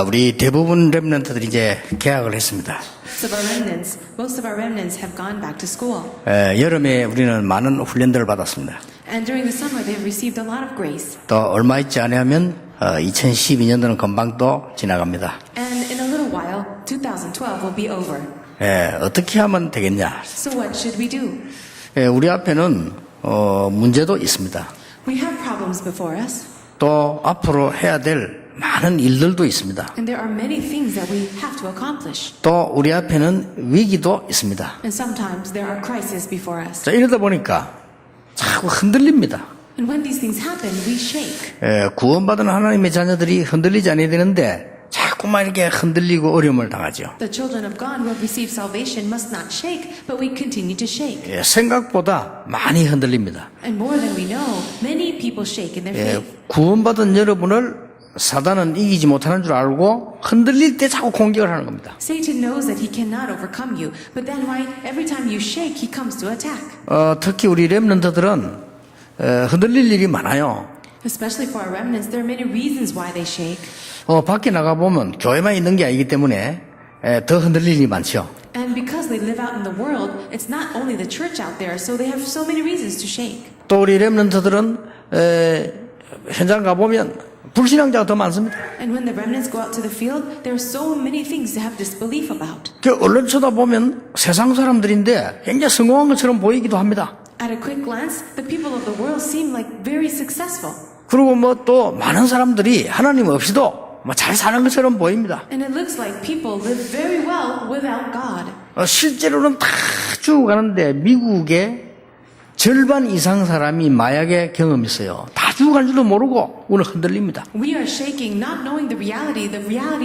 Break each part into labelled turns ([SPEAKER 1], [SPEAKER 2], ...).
[SPEAKER 1] 우리 대부분 렘넌트들이 이제 개학을 했습니다.
[SPEAKER 2] Most of our remnants have gone back to school.
[SPEAKER 1] 여름에 우리는 많은 훈련들을 받았습니다.
[SPEAKER 2] And during the summer, they have received a lot of grace.
[SPEAKER 1] 또 얼마 있지 않으면 2012년도는 금방 또 지나갑니다.
[SPEAKER 2] And in a little while, 2012 will be over.
[SPEAKER 1] 어떻게 하면 되겠냐?
[SPEAKER 2] So what should we do?
[SPEAKER 1] 우리 앞에는 문제도 있습니다.
[SPEAKER 2] We have problems before us.
[SPEAKER 1] 또 앞으로 해야 될 많은 일들도 있습니다.
[SPEAKER 2] And there are many things that we have to accomplish.
[SPEAKER 1] 또 우리 앞에는 위기도 있습니다.
[SPEAKER 2] And sometimes there are crises before us.
[SPEAKER 1] 자, 이러다 보니까 자꾸 흔들립니다.
[SPEAKER 2] And when these things happen, we shake.
[SPEAKER 1] 구원받은 하나님의 자녀들이 흔들리지 않아야 되는데 자꾸만 이렇게 흔들리고 어려움을 당하죠.
[SPEAKER 2] The children of God who have received salvation must not shake, but we continue to shake.
[SPEAKER 1] 생각보다 많이 흔들립니다.
[SPEAKER 2] And more than we know, many people shake in their faith.
[SPEAKER 1] 구원받은 여러분을 사단은 이기지 못하는 줄 알고 흔들릴 때 자꾸 공격을 하는 겁니다.
[SPEAKER 2] Satan knows that he cannot overcome you, but then why every time you shake, he comes to attack.
[SPEAKER 1] 특히 우리 렘넌트들은 흔들릴 일이 많아요.
[SPEAKER 2] Especially for our remnants, there are many reasons why they shake.
[SPEAKER 1] 밖에 나가보면 교회만 있는 게 아니기 때문에 더 흔들릴 일이 많죠.
[SPEAKER 2] And because they live out in the world, it's not only the church out there, so they have so many reasons to shake.
[SPEAKER 1] 또 우리 렘넌트들은 현장 가보면 불신앙자가 더 많습니다.
[SPEAKER 2] And when the remnants go out to the field, there are so many things to have disbelief about.
[SPEAKER 1] 얼른 쳐다보면 세상 사람들인데 굉장히 성공한 것처럼 보이기도 합니다.
[SPEAKER 2] At a quick glance, the people of the world seem like very successful.
[SPEAKER 1] 그리고 또 많은 사람들이 하나님 없이도 잘 사는 것처럼 보입니다.
[SPEAKER 2] And it looks like people live very well without God.
[SPEAKER 1] 실제로는 다 죽어가는데 미국의 절반 이상 사람이 마약의 경험이 있어요. 다 죽어간 줄도 모르고 오늘 흔들립니다.
[SPEAKER 2] We are shaking, not knowing the reality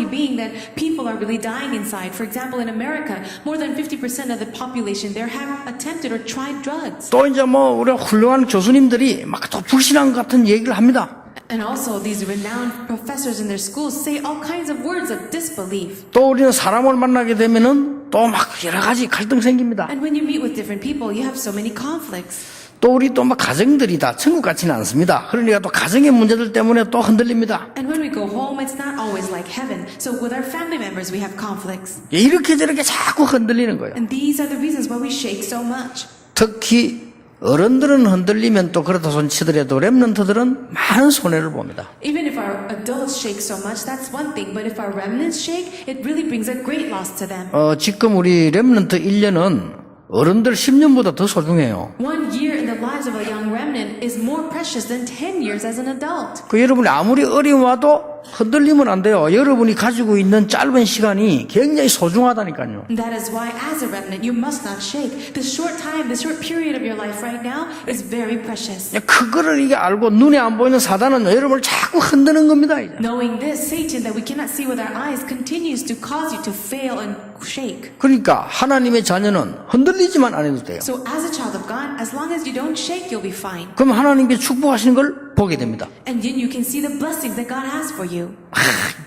[SPEAKER 2] being that people are really dying inside. For example, in America, more than 50% of the population there have attempted or tried drugs.
[SPEAKER 1] 또 이제 우리 훌륭한 교수님들이 막 또 불신앙 같은 얘기를 합니다.
[SPEAKER 2] And also, these renowned professors in their schools say all kinds of words of disbelief.
[SPEAKER 1] 또 우리는 사람을 만나게 되면은 또 막 여러 가지 갈등 생깁니다.
[SPEAKER 2] And when you meet with different people, you have so many conflicts.
[SPEAKER 1] 또 우리 또 가정들이 다 천국 같지는 않습니다. 그러니까 또 가정의 문제들 때문에 또 흔들립니다.
[SPEAKER 2] And when we go home, it's not always like heaven. So with our family members, we have conflicts.
[SPEAKER 1] 이렇게 저렇게 자꾸 흔들리는 거예요.
[SPEAKER 2] And these are the reasons why we shake so much.
[SPEAKER 1] 특히 어른들은 흔들리면 또 그렇다 손치더라도 렘넌트들은 많은 손해를 봅니다.
[SPEAKER 2] Even if our adults shake so much, that's one thing. But if our remnants shake, it really brings a great loss to them.
[SPEAKER 1] 지금 우리 렘넌트 1년은 어른들 10년보다 더 소중해요.
[SPEAKER 2] 1 year in the lives of a young remnant is more precious than 10 years as an adult.
[SPEAKER 1] 여러분이 아무리 어려움 와도 흔들리면 안 돼요. 여러분이 가지고 있는 짧은 시간이 굉장히 소중하다니까요.
[SPEAKER 2] And that is why, as a remnant, you must not shake. This short time, this short period of your life right now is very precious.
[SPEAKER 1] 그거를 이게 알고 눈에 안 보이는 사단은 여러분을 자꾸 흔드는 겁니다. 이제.
[SPEAKER 2] Knowing this, Satan, that we cannot see with our eyes, continues to cause you to fail and shake.
[SPEAKER 1] 그러니까 하나님의 자녀는 흔들리지만 안 해도 돼요.
[SPEAKER 2] So, as a child of God, as long as you don't shake, you'll be fine.
[SPEAKER 1] 그럼 하나님께 축복하시는 걸 보게 됩니다.
[SPEAKER 2] And then you can see the blessings that God has for you.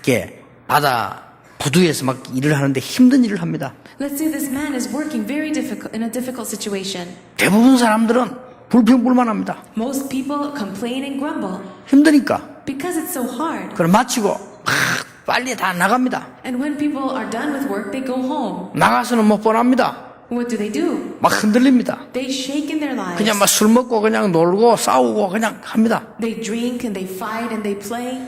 [SPEAKER 1] 이게 바다 부두에서 막 일을 하는데 힘든 일을 합니다.
[SPEAKER 2] Let's say this man is working very difficult in a difficult situation.
[SPEAKER 1] 대부분 사람들은 불평불만합니다.
[SPEAKER 2] Most people complain and grumble
[SPEAKER 1] 힘드니까.
[SPEAKER 2] because it's so hard.
[SPEAKER 1] 그럼 마치고 빨리 다 나갑니다.
[SPEAKER 2] And when people are done with work, they go home.
[SPEAKER 1] 나가서는 못 뻔합니다.
[SPEAKER 2] What do?
[SPEAKER 1] 막 흔들립니다.
[SPEAKER 2] They shake in their lives.
[SPEAKER 1] 그냥 막 술 먹고 그냥 놀고 싸우고 그냥 합니다.
[SPEAKER 2] They drink and they fight and they play.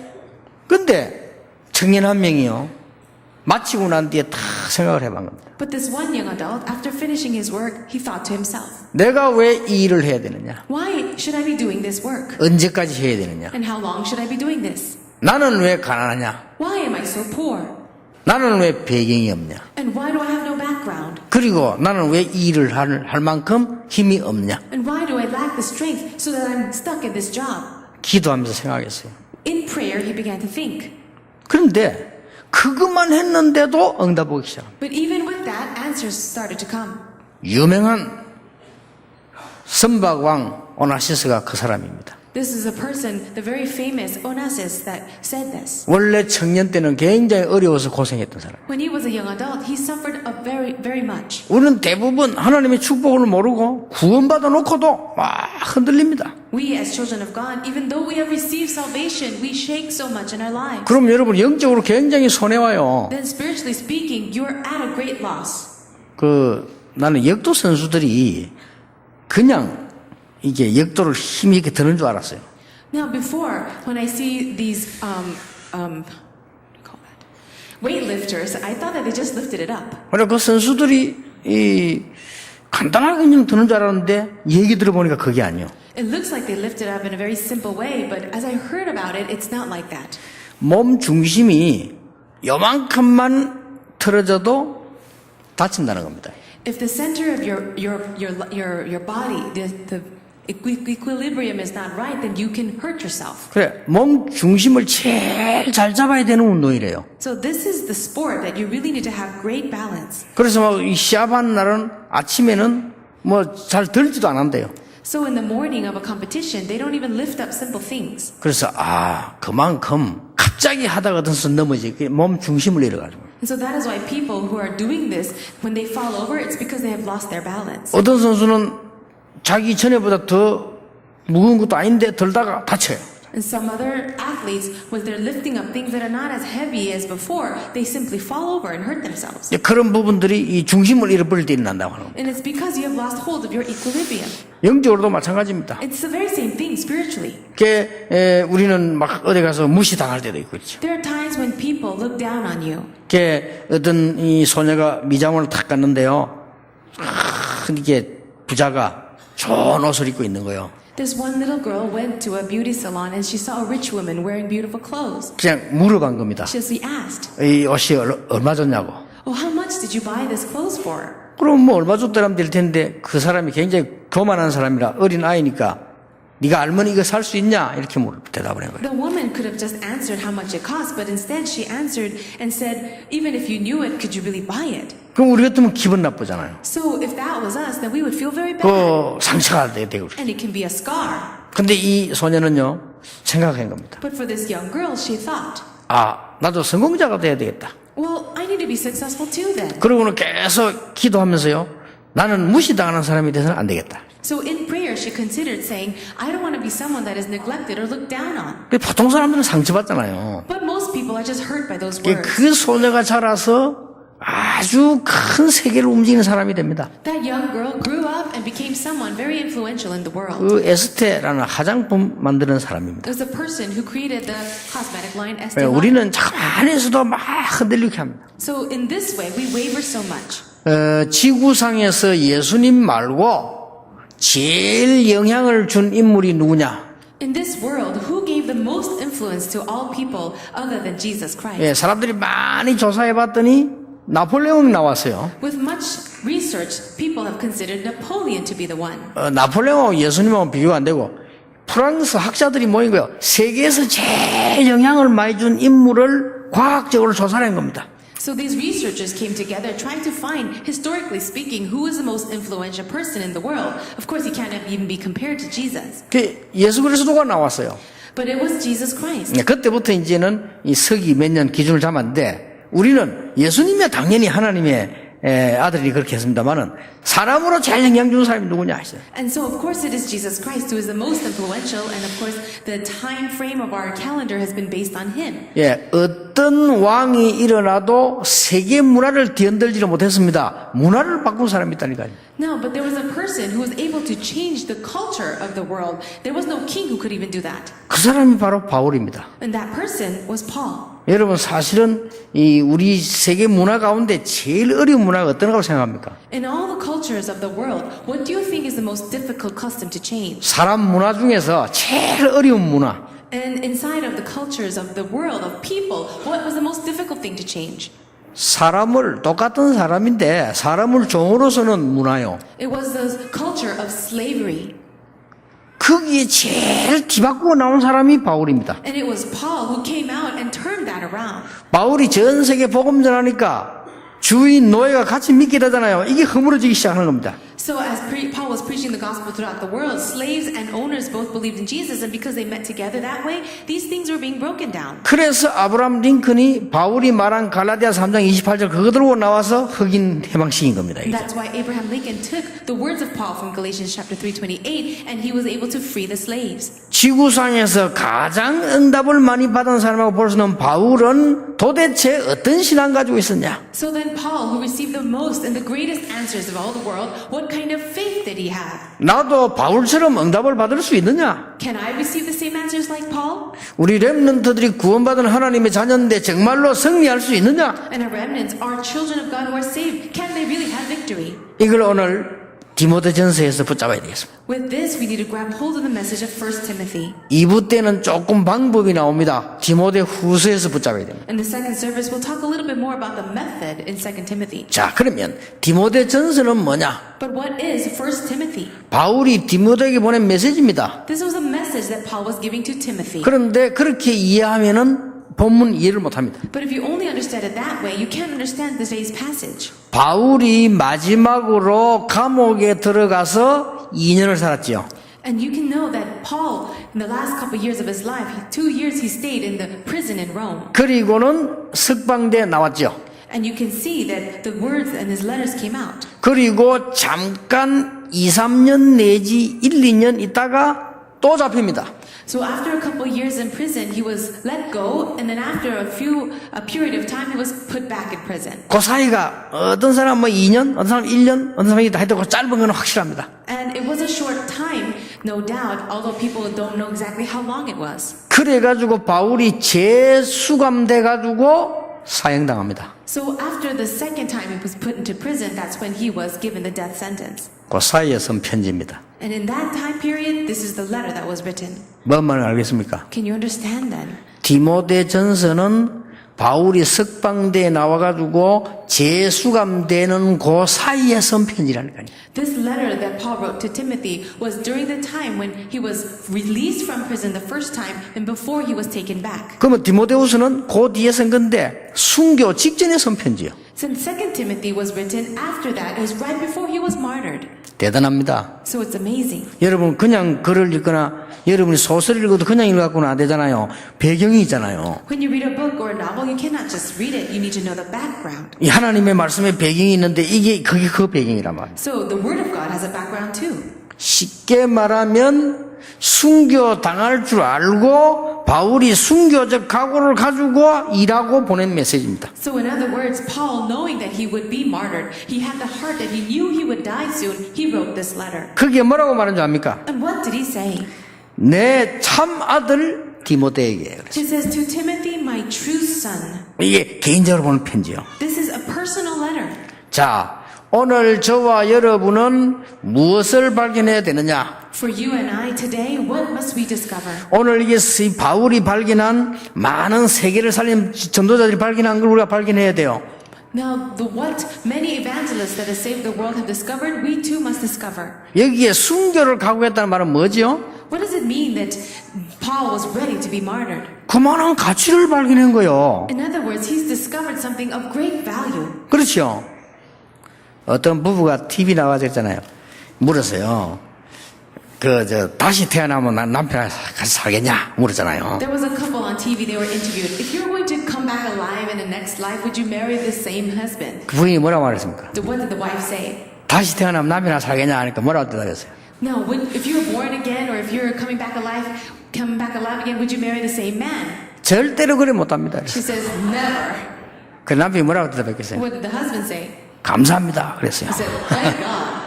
[SPEAKER 1] 근데 청년 한 명이요. 마치고 난 뒤에 다 생각을 해본 겁니다.
[SPEAKER 2] But this one young adult, after finishing his work, he thought to himself,
[SPEAKER 1] 내가 왜 이 일을 해야 되느냐?
[SPEAKER 2] why should I be doing this work?
[SPEAKER 1] 언제까지 해야 되느냐?
[SPEAKER 2] And how long should I be doing this?
[SPEAKER 1] 나는 왜 가난하냐?
[SPEAKER 2] Why am I so poor?
[SPEAKER 1] 나는 왜 배경이 없냐?
[SPEAKER 2] And why do I have no background?
[SPEAKER 1] 그리고 나는 왜 이 일을 할 만큼 힘이 없냐?
[SPEAKER 2] And why do I lack the strength so that I'm stuck in this job?
[SPEAKER 1] 기도하면서 생각했어요.
[SPEAKER 2] In prayer, he began to think.
[SPEAKER 1] 그런데 그것만 했는데도 응답 오기 시작합니다.
[SPEAKER 2] But even with that, answers started to come.
[SPEAKER 1] 유명한 선박왕 오나시스가 그 사람입니다.
[SPEAKER 2] This is a person, the very famous Onassis, that said this.
[SPEAKER 1] 원래 청년 때는 굉장히 어려워서 고생했던 사람.
[SPEAKER 2] When he was a young adult, he suffered very much.
[SPEAKER 1] 우리는 대부분 하나님의 축복을 모르고 구원받아 놓고도 막 흔들립니다.
[SPEAKER 2] We as children of God, even though we have received salvation, we shake so much in our lives.
[SPEAKER 1] 그럼 여러분 영적으로 굉장히 손해와요.
[SPEAKER 2] Then spiritually speaking, you're at a great loss.
[SPEAKER 1] 나는 역도 선수들이 그냥 이게 역도를 힘 있게 드는 줄 알았어요.
[SPEAKER 2] Now before, when I see these weightlifters, I thought that they just lifted it up.
[SPEAKER 1] 그래 그 선수들이 간단하게 그냥 드는 줄 알았는데 얘기 들어보니까 그게 아니요.
[SPEAKER 2] It looks like they lift it up in a very simple way, but as I heard about it, it's not like that.
[SPEAKER 1] 몸 중심이 요만큼만 틀어져도 다친다는 겁니다.
[SPEAKER 2] If the center of your body, the equilibrium is not right, then you can hurt yourself.
[SPEAKER 1] 그래 몸 중심을 제일 잘 잡아야 되는 운동이래요.
[SPEAKER 2] So this is the sport that you really need to have great balance.
[SPEAKER 1] 그래서 막 이 시합하는 날은 아침에는 뭐 잘 들지도 않았대요.
[SPEAKER 2] So in the morning of a competition, they don't even lift up simple things.
[SPEAKER 1] 그래서 그만큼 갑자기 하다가 어디서 넘어지 몸 중심을 잃어가지고.
[SPEAKER 2] And so that is why people who are doing this, when they fall over, it's because they have lost their balance.
[SPEAKER 1] 어떤 선수는 자기 전에보다 더 무거운 것도 아닌데 들다가 다쳐요.
[SPEAKER 2] And some other athletes, when they're lifting up things that are not as heavy as before, they simply fall over and hurt themselves.
[SPEAKER 1] 그런 부분들이 이 중심을 잃어버릴 때 일어난다고 하는 거예요.
[SPEAKER 2] And it's because you have lost hold of your equilibrium.
[SPEAKER 1] 영적으로도 마찬가지입니다.
[SPEAKER 2] It's the very same thing spiritually.
[SPEAKER 1] 우리는 막 어디 가서 무시당할 때도 있고 있죠.
[SPEAKER 2] There are times when people look down on you.
[SPEAKER 1] 어떤 이 소녀가 미장원을 탁 갔는데요. 이게 부자가 좋은 옷을 입고 있는 거예요.
[SPEAKER 2] This one little girl went to a beauty salon and she saw a rich woman wearing beautiful clothes.
[SPEAKER 1] 그냥 물어본 겁니다.
[SPEAKER 2] She asked,
[SPEAKER 1] 이 옷이 얼마 줬냐고.
[SPEAKER 2] "Oh, how much did you buy this clothes for?"
[SPEAKER 1] 그럼 뭐 얼마 줬더라면 될 텐데 그 사람이 굉장히 교만한 사람이라 어린 아이니까 네가 알면 이거 살 수 있냐 이렇게 대답을 한 거예요.
[SPEAKER 2] The woman could have just answered how much it cost, but instead she answered and said, "Even if you knew it, could you really buy it?"
[SPEAKER 1] 그럼 우리 같으면 기분 나쁘잖아요.
[SPEAKER 2] So if that was us, then we would feel very bad.
[SPEAKER 1] 상처가 되고.
[SPEAKER 2] And it can be a scar.
[SPEAKER 1] 근데 이 소녀는요 생각한 겁니다.
[SPEAKER 2] But for this young girl, she thought,
[SPEAKER 1] 나도 성공자가 돼야 되겠다.
[SPEAKER 2] well, I need to be successful too then.
[SPEAKER 1] 그러고는 계속 기도하면서요. 나는 무시당하는 사람이 돼서는 안 되겠다.
[SPEAKER 2] So in prayer, she considered saying, I don't want to be someone that is neglected or looked down on.
[SPEAKER 1] 보통 사람들은 상처받잖아요.
[SPEAKER 2] But most people are just hurt by those words.
[SPEAKER 1] 그 소녀가 자라서 아주 큰 세계를 움직이는 사람이 됩니다.
[SPEAKER 2] That young girl grew up and became someone very influential in the world.
[SPEAKER 1] 그 에스테라는 화장품 만드는 사람입니다.
[SPEAKER 2] It was the person who created the cosmetic line Estee Lauder.
[SPEAKER 1] 우리는 참 안에서도 막 흔들리게 합니다.
[SPEAKER 2] So in this way, we waver so much.
[SPEAKER 1] 지구상에서 예수님 말고 제일 영향을 준 인물이 누구냐?
[SPEAKER 2] In this world, who gave the most influence to all people other than Jesus Christ?
[SPEAKER 1] 사람들이 많이 조사해봤더니 나폴레옹이 나왔어요.
[SPEAKER 2] With much research, people have considered Napoleon to be the one.
[SPEAKER 1] 나폴레옹하고 예수님하고 비교가 안 되고 프랑스 학자들이 모인 거예요. 세계에서 제일 영향을 많이 준 인물을 과학적으로 조사한 겁니다.
[SPEAKER 2] So these researchers came together trying to find, historically speaking, who is the most influential person in the world. Of course, he can't even be compared to Jesus.
[SPEAKER 1] 예수 그리스도가 나왔어요.
[SPEAKER 2] But it was Jesus Christ.
[SPEAKER 1] 그때부터 이제는 이 서기 몇 년 기준을 잡았는데 우리는 예수님이 당연히 하나님의 아들이 그렇게 했습니다만은 사람으로 제일 영향 준 사람이 누구냐 하셨어요.
[SPEAKER 2] And so, of course, it is Jesus Christ who is the most influential, and of course, the time frame of our calendar has been based on him.
[SPEAKER 1] 어떤 왕이 일어나도 세계 문화를 뒤흔들지를 못했습니다. 문화를 바꾼 사람이 있다니까요.
[SPEAKER 2] No, but there was a person who was able to change the culture of the world. There was no king who could even do that.
[SPEAKER 1] 그 사람이 바로 바울입니다.
[SPEAKER 2] And that person was Paul.
[SPEAKER 1] 여러분 사실은 이 우리 세계 문화 가운데 제일 어려운 문화가 어떤 거라고 생각합니까?
[SPEAKER 2] In all the cultures of the world, what do you think is the most difficult custom to change?
[SPEAKER 1] 사람 문화 중에서 제일 어려운 문화.
[SPEAKER 2] And inside of the cultures of the world, of people, what was the most difficult thing to change?
[SPEAKER 1] 똑같은 사람인데 사람을 종으로서는 문화요.
[SPEAKER 2] It was the culture of slavery.
[SPEAKER 1] 거기에 제일 뒤바꾸고 나온 사람이 바울입니다.
[SPEAKER 2] And it was Paul who came out and turned that around.
[SPEAKER 1] 바울이 전 세계 복음 전하니까 주인 노예가 같이 믿게 되잖아요. 이게 허물어지기 시작하는 겁니다.
[SPEAKER 2] So as Paul was preaching the gospel throughout the world, slaves and owners both believed in Jesus, and because they met together that way, these things were being broken down.
[SPEAKER 1] 그래서 아브라함 링컨이 바울이 말한 갈라디아 3장 28절 그거 들고 나와서 흑인 해방시킨 겁니다.
[SPEAKER 2] And
[SPEAKER 1] 이게.
[SPEAKER 2] that's why Abraham Lincoln took the words of Paul from Galatians chapter 3:28, and he was able to free the slaves.
[SPEAKER 1] 지구상에서 가장 응답을 많이 받은 사람하고 볼 수는 바울은 도대체 어떤 신앙 가지고 있었냐?
[SPEAKER 2] So then Paul, who received the most and the greatest answers of all the world, what kind of faith did he have?
[SPEAKER 1] 나도 바울처럼 응답을 받을 수 있느냐?
[SPEAKER 2] Can I receive the same answers like Paul?
[SPEAKER 1] 우리 렘넌트들이 구원받은 하나님의 자녀인데 정말로 승리할 수 있느냐?
[SPEAKER 2] And our remnants are children of God who are saved. Can they really have victory?
[SPEAKER 1] 이걸 오늘 디모데전서에서 붙잡아야 되겠습니다.
[SPEAKER 2] With this, we need to grab hold of the message of 1 Timothy.
[SPEAKER 1] 2부 때는 조금 방법이 나옵니다. 디모데 후서에서 붙잡아야 됩니다.
[SPEAKER 2] In the second service, we'll talk a little bit more about the method in 2 Timothy.
[SPEAKER 1] 자, 그러면 디모데전서는 뭐냐?
[SPEAKER 2] But what is 1 Timothy?
[SPEAKER 1] 바울이 디모데에게 보낸 메시지입니다.
[SPEAKER 2] This was a message that Paul was giving to Timothy.
[SPEAKER 1] 그런데 그렇게 이해하면은 본문 이해를 못합니다.
[SPEAKER 2] But if you only understand it that way, you can't understand today's passage.
[SPEAKER 1] 바울이 마지막으로 감옥에 들어가서 2년을 살았지요.
[SPEAKER 2] And you can know that Paul, in the last couple of years of his life, 2 years he stayed in the prison in Rome.
[SPEAKER 1] 그리고는 석방돼 나왔죠.
[SPEAKER 2] And you can see that the words and his letters came out.
[SPEAKER 1] 그리고 잠깐 2, 3년 내지 1, 2년 있다가 또 잡힙니다.
[SPEAKER 2] So after a couple of years in prison, he was let go, and then after a period of time, he was put back in prison.
[SPEAKER 1] 그 사이가 어떤 사람 뭐 2년, 어떤 사람 1년, 어떤 사람이 하여튼 그 짧은 건 확실합니다.
[SPEAKER 2] And it was a short time, no doubt, although people don't know exactly how long it was.
[SPEAKER 1] 그래가지고 바울이 재수감돼가지고 사형당합니다.
[SPEAKER 2] So after the second time he was put into prison, that's when he was given the death sentence.
[SPEAKER 1] 그 사이에 쓴 편지입니다.
[SPEAKER 2] And in that time period, this is the letter that was written.
[SPEAKER 1] 뭔 말인지 알겠습니까?
[SPEAKER 2] Can you understand then?
[SPEAKER 1] 디모데전서는 바울이 석방돼 나와가지고 재수감되는 그 사이에 쓴 편지라니까요.
[SPEAKER 2] This letter that Paul wrote to Timothy was during the time when he was released from prison the first time and before he was taken back.
[SPEAKER 1] 그러면 디모데후서는 그 뒤에 쓴 건데 순교 직전에 쓴 편지요.
[SPEAKER 2] Since 2 Timothy was written after that, it was right before he was martyred.
[SPEAKER 1] 대단합니다.
[SPEAKER 2] So it's amazing.
[SPEAKER 1] 여러분 그냥 글을 읽거나 여러분이 소설을 읽어도 그냥 읽어갖고는 안 되잖아요. 배경이 있잖아요.
[SPEAKER 2] When you read a book or a novel, you cannot just read it. You need to know the background.
[SPEAKER 1] 이 하나님의 말씀에 배경이 있는데 그게 그 배경이란 말이에요.
[SPEAKER 2] So the Word of God has a background too.
[SPEAKER 1] 쉽게 말하면 순교 당할 줄 알고 바울이 순교적 각오를 가지고 일하고 보낸 메시지입니다.
[SPEAKER 2] So in other words, Paul, knowing that he would be martyred, he had the heart that he knew he would die soon, he wrote this letter.
[SPEAKER 1] 그게 뭐라고 말한 줄 압니까?
[SPEAKER 2] And what did he say?
[SPEAKER 1] 내 참 아들 디모데에게.
[SPEAKER 2] He says, to Timothy, my true son.
[SPEAKER 1] 이게 개인적으로 보는 편지요.
[SPEAKER 2] This is a personal letter.
[SPEAKER 1] 자, 오늘 저와 여러분은 무엇을 발견해야 되느냐?
[SPEAKER 2] For you and I today, what must we discover?
[SPEAKER 1] 오늘 이게 바울이 발견한 많은 세계를 살린 전도자들이 발견한 걸 우리가 발견해야 돼요.
[SPEAKER 2] Now, what many evangelists that have saved the world have discovered, we too must discover.
[SPEAKER 1] 여기에 순교를 각오했다는 말은 뭐지요?
[SPEAKER 2] What does it mean that Paul was ready to be martyred?
[SPEAKER 1] 그만한 가치를 발견한 거요.
[SPEAKER 2] In other words, he's discovered something of great value.
[SPEAKER 1] 그렇죠. 어떤 부부가 TV 나와서 했잖아요. 물었어요. 다시 태어나면 난 남편이랑 같이 살겠냐? 물었잖아요.
[SPEAKER 2] There was a couple on TV, they were interviewed. If you're going to come back alive in the next life, would you marry the same husband?
[SPEAKER 1] 그 부인이 뭐라고 말했습니까?
[SPEAKER 2] So what did the wife say?
[SPEAKER 1] 다시 태어나면 남편이랑 살겠냐? 하니까 뭐라고 대답했어요?
[SPEAKER 2] No, if you were born again or if you're coming back alive again, would you marry the same man?
[SPEAKER 1] 절대로 그래 못합니다.
[SPEAKER 2] She says, never.
[SPEAKER 1] 그 남편이 뭐라고 대답했겠어요?
[SPEAKER 2] What did the husband say?
[SPEAKER 1] 감사합니다. 그랬어요.
[SPEAKER 2] He said, thank God.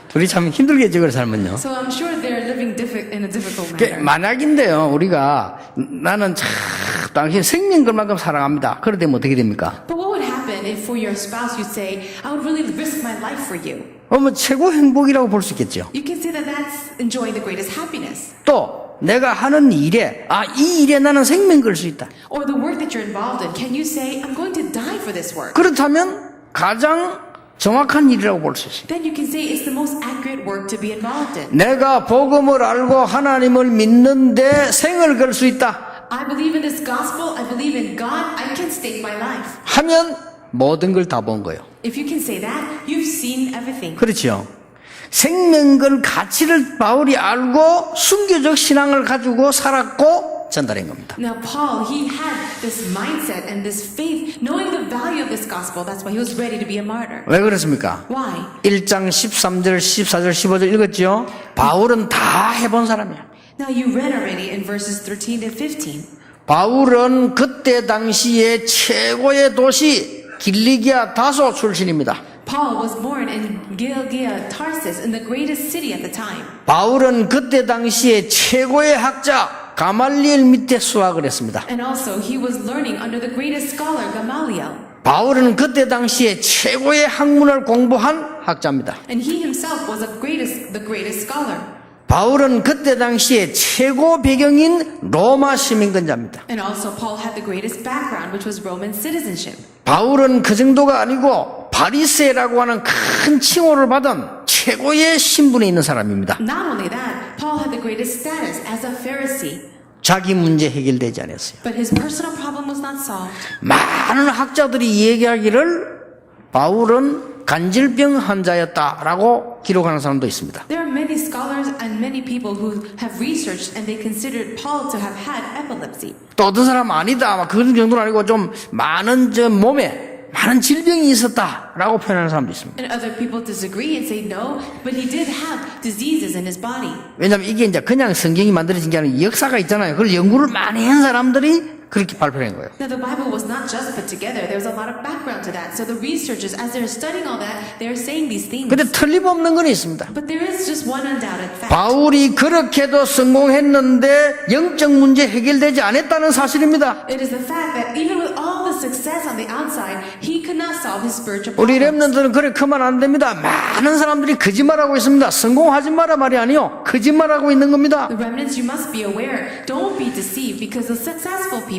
[SPEAKER 1] 둘이 참 힘들게 저걸 살면요.
[SPEAKER 2] So I'm sure they're living in a difficult manner.
[SPEAKER 1] 만약인데요, 우리가 나는 참 당신 생명 걸만큼 사랑합니다. 그러면 어떻게 됩니까?
[SPEAKER 2] But what would happen if for your spouse you say, I would really risk my life for you?
[SPEAKER 1] 최고 행복이라고 볼 수 있겠죠.
[SPEAKER 2] You can say that that's enjoying the greatest happiness.
[SPEAKER 1] 또 내가 하는 일에 이 일에 나는 생명 걸 수 있다.
[SPEAKER 2] Or the work that you're involved in, can you say, I'm going to die for this work?
[SPEAKER 1] 그렇다면 가장 정확한 일이라고 볼 수 있어요.
[SPEAKER 2] Then you can say it's the most accurate work to be involved in.
[SPEAKER 1] 내가 복음을 알고 하나님을 믿는데 생을 걸 수 있다
[SPEAKER 2] I believe in this gospel, I believe in God, I can stake my life.
[SPEAKER 1] 하면 모든 걸 다 본 거예요.
[SPEAKER 2] If you can say that, you've seen everything.
[SPEAKER 1] 그렇죠. 생명걸 가치를 바울이 알고 순교적 신앙을 가지고 살았고 전달한 겁니다.
[SPEAKER 2] Now Paul, he had this mindset and this faith, knowing the value of this gospel. That's why he was ready to be a martyr.
[SPEAKER 1] 왜 그렇습니까?
[SPEAKER 2] Why?
[SPEAKER 1] 1장 13절, 14절, 15절 읽었죠? 바울은 다 해본 사람이야.
[SPEAKER 2] Now you read already in verses 13 to 15.
[SPEAKER 1] 바울은 그때 당시에 최고의 도시 길리기아 다소 출신입니다.
[SPEAKER 2] Paul was born in Gilgal, Tarsus, in the greatest city at the time.
[SPEAKER 1] 바울은 그때 당시에 최고의 학자 가말리엘 밑에 수학을 했습니다.
[SPEAKER 2] And also, he was learning under the greatest scholar, Gamaliel.
[SPEAKER 1] 바울은 그때 당시에 최고의 학문을 공부한 학자입니다.
[SPEAKER 2] And he himself was the greatest scholar.
[SPEAKER 1] 바울은 그때 당시에 최고 배경인 로마 시민권자입니다.
[SPEAKER 2] And also, Paul had the greatest background, which was Roman citizenship.
[SPEAKER 1] 바울은 그 정도가 아니고 바리새라고 하는 큰 칭호를 받은 최고의 신분에 있는 사람입니다.
[SPEAKER 2] Not only that, Paul had the greatest status as a Pharisee.
[SPEAKER 1] 자기 문제 해결되지 않았어요.
[SPEAKER 2] But his personal problem was not solved.
[SPEAKER 1] 많은 학자들이 얘기하기를 바울은 간질병 환자였다라고 기록하는 사람도 있습니다.
[SPEAKER 2] There are many scholars and many people who have researched and they considered Paul to have had epilepsy.
[SPEAKER 1] 또 어떤 사람은 아니다. 막 그런 정도는 아니고 좀 많은 몸에 많은 질병이 있었다라고 표현하는 사람도 있습니다.
[SPEAKER 2] And other people disagree and say no, but he did have diseases in his body.
[SPEAKER 1] 왜냐하면 이게 이제 그냥 성경이 만들어진 게 아니라 역사가 있잖아요. 그걸 연구를 많이 한 사람들이 그렇게 발표한 거예요.
[SPEAKER 2] Now the Bible was not just put together. There was a lot of background to that. So the researchers, as they're studying all that, they're saying these things.
[SPEAKER 1] 근데 틀림없는 건 있습니다.
[SPEAKER 2] But there is just one undoubted fact.
[SPEAKER 1] 바울이 그렇게도 성공했는데 영적 문제 해결되지 않았다는 사실입니다.
[SPEAKER 2] It is the fact that even with all the success on the outside, he could not solve his spiritual
[SPEAKER 1] 우리
[SPEAKER 2] problems.
[SPEAKER 1] 렘넌트는 그래 그만 안 됩니다. 많은 사람들이 거짓말하고 있습니다. 성공하지 마라 말이 아니요. 거짓말하고 있는 겁니다.
[SPEAKER 2] The remnants, you must be aware. Don't be deceived because the successful people,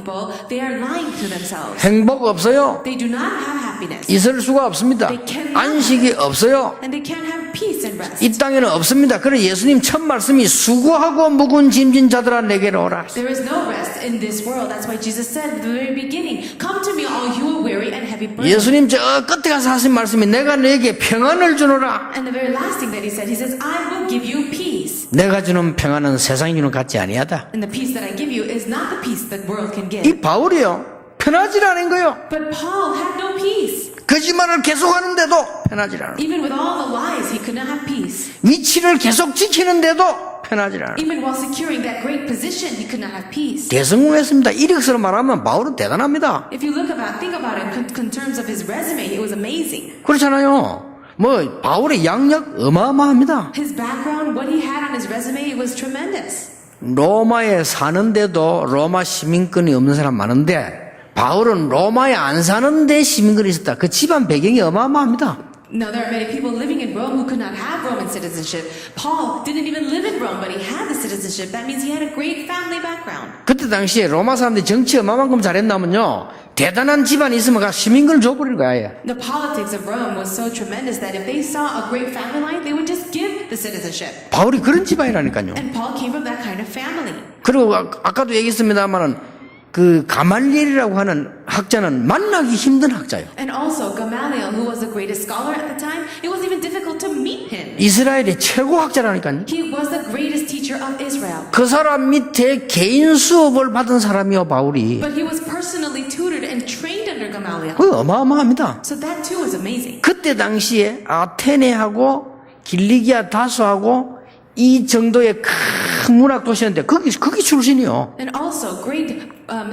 [SPEAKER 2] they are lying to themselves.
[SPEAKER 1] 행복 없어요.
[SPEAKER 2] They do not have happiness.
[SPEAKER 1] 있을 수가 없습니다. 안식이 없어요.
[SPEAKER 2] And they can't have peace and rest.
[SPEAKER 1] 이 땅에는 없습니다. 그래 예수님 첫 말씀이 수고하고 무거운 짐진 자들아 내게로 오라.
[SPEAKER 2] There is no rest in this world. That's why Jesus said at the very beginning, come to me all you are weary and heavy burdened.
[SPEAKER 1] 예수님 저 끝에 가서 하신 말씀이 내가 너에게 평안을 주노라.
[SPEAKER 2] And the very last thing that he says, I will give you peace.
[SPEAKER 1] 내가 주는 평안은 세상이 주는 것 같지 아니하다.
[SPEAKER 2] And the peace that I give you is not the peace that world can give.
[SPEAKER 1] 이 바울이요. 편하지 않은 거요.
[SPEAKER 2] But Paul had no peace.
[SPEAKER 1] 거짓말을 계속하는데도 편하지 않아.
[SPEAKER 2] Even with all the lies, he could not have peace.
[SPEAKER 1] 위치를 계속 지키는데도 편하지 않아.
[SPEAKER 2] Even while securing that great position, he could not have peace.
[SPEAKER 1] 대성공했습니다. 이력서로 말하면 바울은 대단합니다.
[SPEAKER 2] If you think about it in terms of his resume, it was amazing.
[SPEAKER 1] 그렇잖아요. 뭐 바울의 양력 어마어마합니다.
[SPEAKER 2] His background, what he had on his resume, it was tremendous.
[SPEAKER 1] 로마에 사는데도 로마 시민권이 없는 사람 많은데 바울은 로마에 안 사는데 시민권이 있었다. 그 집안 배경이 어마어마합니다.
[SPEAKER 2] Now, there are many people living in Rome who could not have Roman citizenship. Paul didn't even live in Rome, but he had the citizenship. That means he had a great family background.
[SPEAKER 1] 그때 당시에 로마 사람들이 정치 어마만큼 잘했나면요. 대단한 집안이 있으면 가 시민권을 줘버릴 거야. 아예.
[SPEAKER 2] The politics of Rome was so tremendous that if they saw a great family line, they would just give the citizenship.
[SPEAKER 1] 바울이 그런 집안이라니까요.
[SPEAKER 2] And Paul came from that kind of family.
[SPEAKER 1] 그리고 아까도 얘기했습니다만은 그 가말리엘이라고 하는 학자는 만나기 힘든 학자예요.
[SPEAKER 2] And also, Gamaliel, who was the greatest scholar at the time, it was even difficult to meet him.
[SPEAKER 1] 이스라엘의 최고 학자라니까요.
[SPEAKER 2] He was the greatest teacher of Israel.
[SPEAKER 1] 그 사람 밑에 개인 수업을 받은 사람이요 바울이.
[SPEAKER 2] But he was personally tutored and trained under Gamaliel.
[SPEAKER 1] 그 어마어마합니다.
[SPEAKER 2] So that too was amazing.
[SPEAKER 1] 그때 당시에 아테네하고 길리기아 다소하고 이 정도의 큰 문학 도시였는데 거기 출신이요.
[SPEAKER 2] And also, great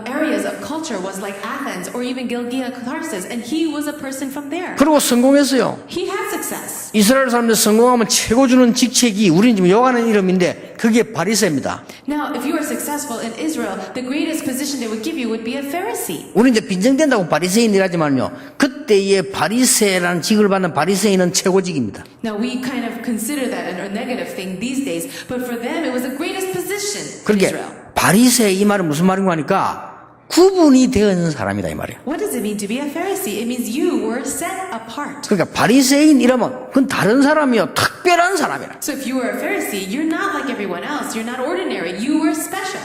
[SPEAKER 2] areas of culture was like Athens or even Gilgal, Tarsus, and he was a person from there.
[SPEAKER 1] 그리고 성공했어요.
[SPEAKER 2] He had success.
[SPEAKER 1] 이스라엘 사람들 성공하면 최고 주는 직책이 우리는 지금 욕하는 이름인데 그게 바리새입니다.
[SPEAKER 2] Now, if you are successful in Israel, the greatest position they would give you would be a Pharisee.
[SPEAKER 1] 우리 이제 빈정된다고 바리새인이라지만요. 그때의 바리새라는 직을 받는 바리새인은 최고직입니다.
[SPEAKER 2] Now, we kind of consider that a negative thing these days, but for them it was the greatest position in
[SPEAKER 1] 그러니까
[SPEAKER 2] Israel.
[SPEAKER 1] 바리새 이 말은 무슨 말인가 하니까 구분이 되어 있는 사람이다 이 말이에요.
[SPEAKER 2] What does it mean to be a Pharisee? It means you were set apart.
[SPEAKER 1] 그러니까 바리새인 이러면 그건 다른 사람이요. 특별한 사람이라.
[SPEAKER 2] So if you were a Pharisee, you're not like everyone else. You're not ordinary. You were special.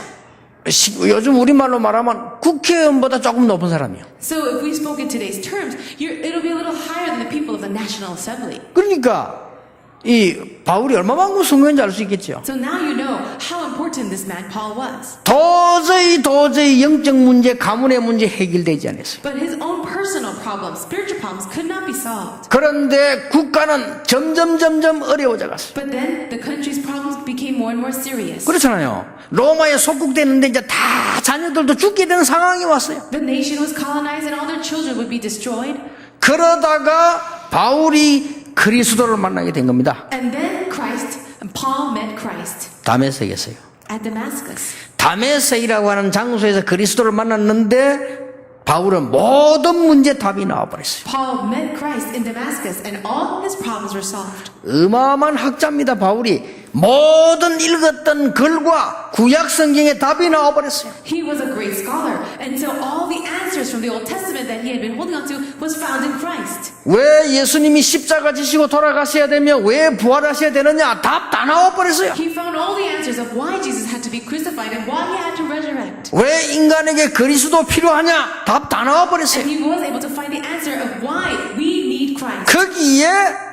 [SPEAKER 1] 요즘 우리말로 말하면 국회의원보다 조금 높은 사람이요.
[SPEAKER 2] So if we spoke in today's terms, it'll be a little higher than the people of the National Assembly.
[SPEAKER 1] 그러니까 이 바울이 얼마만큼 성공인지 알 수 있겠죠.
[SPEAKER 2] So now you know how important this man Paul was.
[SPEAKER 1] 도저히 영적 문제, 가문의 문제 해결되지 않았어요.
[SPEAKER 2] But his own personal problems, spiritual problems, could not be solved.
[SPEAKER 1] 그런데 국가는 점점 어려워져 갔어요.
[SPEAKER 2] But then the country's problems became more and more serious.
[SPEAKER 1] 그렇잖아요. 로마에 속국되는데 이제 다 자녀들도 죽게 되는 상황이 왔어요.
[SPEAKER 2] The nation was colonized and all their children would be destroyed.
[SPEAKER 1] 그러다가 바울이 그리스도를 만나게 된 겁니다.
[SPEAKER 2] And then Paul met Christ
[SPEAKER 1] 다메섹에서요.
[SPEAKER 2] at Damascus.
[SPEAKER 1] 다메섹이라고 하는 장소에서 그리스도를 만났는데 바울은 모든 문제 답이 나와버렸어요.
[SPEAKER 2] Paul met Christ in Damascus and all his problems were solved.
[SPEAKER 1] 어마어마한 학자입니다. 바울이 모든 읽었던 글과 구약 성경의 답이 나와버렸어요.
[SPEAKER 2] He was a great scholar, and so all the answers from the Old Testament that he had been holding on to was found in Christ.
[SPEAKER 1] 왜 예수님이 십자가 지시고 돌아가셔야 되며 왜 부활하셔야 되느냐 답 다 나와버렸어요.
[SPEAKER 2] He found all the answers of why Jesus had to be crucified and why he had to resurrect.
[SPEAKER 1] 왜 인간에게 그리스도 필요하냐 답 다 나와버렸어요.
[SPEAKER 2] And he was able to find the answer of why we need Christ.
[SPEAKER 1] 거기에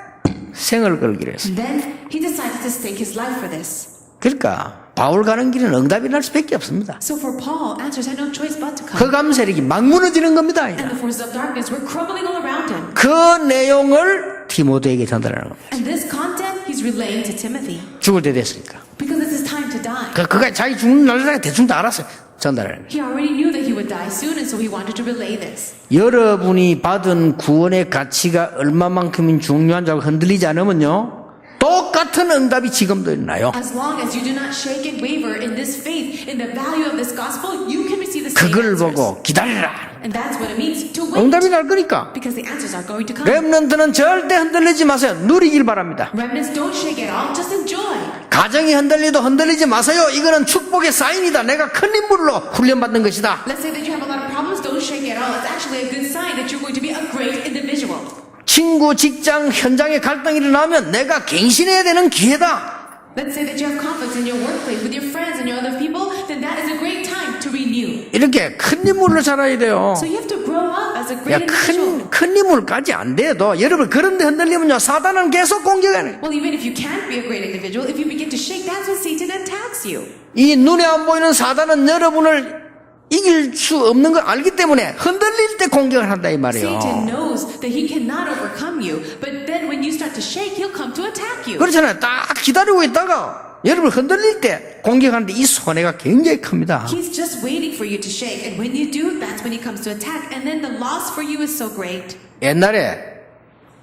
[SPEAKER 1] 생을 걸기로 했어요.
[SPEAKER 2] And then he decided to stake his life for this.
[SPEAKER 1] 그러니까 바울 가는 길은 응답이 날 수밖에 없습니다.
[SPEAKER 2] So for Paul, answers had no choice but to come.
[SPEAKER 1] 흑암 세력이 막 무너지는 겁니다.
[SPEAKER 2] And the forces of darkness were crumbling all around him.
[SPEAKER 1] 그 내용을 디모데에게 전달하는 겁니다.
[SPEAKER 2] And this content he's relaying to Timothy.
[SPEAKER 1] 죽을 때 됐으니까.
[SPEAKER 2] Because it's his time to die.
[SPEAKER 1] 그가 자기 죽는 날짜가 대충 다 알았어요. 전달하는 거예요.
[SPEAKER 2] He already knew that he would die soon, and so he wanted to relay this.
[SPEAKER 1] 여러분이 받은 구원의 가치가 얼마만큼인 중요한지 알고 흔들리지 않으면요. 똑같은 응답이 지금도 있나요?
[SPEAKER 2] As long as you do not shake and waver in this faith, in the value of this gospel, you can receive the same
[SPEAKER 1] 그걸
[SPEAKER 2] answers.
[SPEAKER 1] 보고 기다리라.
[SPEAKER 2] And that's what it means to wait.
[SPEAKER 1] 응답이 날 거니까.
[SPEAKER 2] Because the answers are going to come.
[SPEAKER 1] 렘넌트는 절대 흔들리지 마세요. 누리길 바랍니다.
[SPEAKER 2] Remnants, don't shake it all, just enjoy.
[SPEAKER 1] 가정이 흔들리도 흔들리지 마세요. 이거는 축복의 사인이다. 내가 큰 인물로 훈련받는 것이다.
[SPEAKER 2] Let's say that you have a lot of problems, don't shake it all. It's actually a good sign that you're going to be a great individual.
[SPEAKER 1] 친구, 직장, 현장에 갈등이 일어나면 내가 갱신해야 되는 기회다.
[SPEAKER 2] Let's say that you have conflicts in your workplace with your friends and your other people, then that is a great time to renew.
[SPEAKER 1] 이렇게 큰 인물로 자라야 돼요.
[SPEAKER 2] So you have to grow up as a great individual.
[SPEAKER 1] 큰 인물까지 안 돼도 여러분 그런데 흔들리면요 사단은 계속 공격하네.
[SPEAKER 2] Well, even if you can't be a great individual, if you begin to shake, that's when Satan attacks you.
[SPEAKER 1] 이 눈에 안 보이는 사단은 여러분을 이길 수 없는 걸 알기 때문에 흔들릴 때 공격을 한다 이 말이에요.
[SPEAKER 2] Satan knows that he cannot overcome you, but then when you start to shake, he'll come to attack you.
[SPEAKER 1] 그렇잖아요. 딱 기다리고 있다가 여러분 흔들릴 때 공격하는데 이 손해가 굉장히 큽니다.
[SPEAKER 2] He's just waiting for you to shake, and when you do, that's when he comes to attack, and then the loss for you is so great.
[SPEAKER 1] 옛날에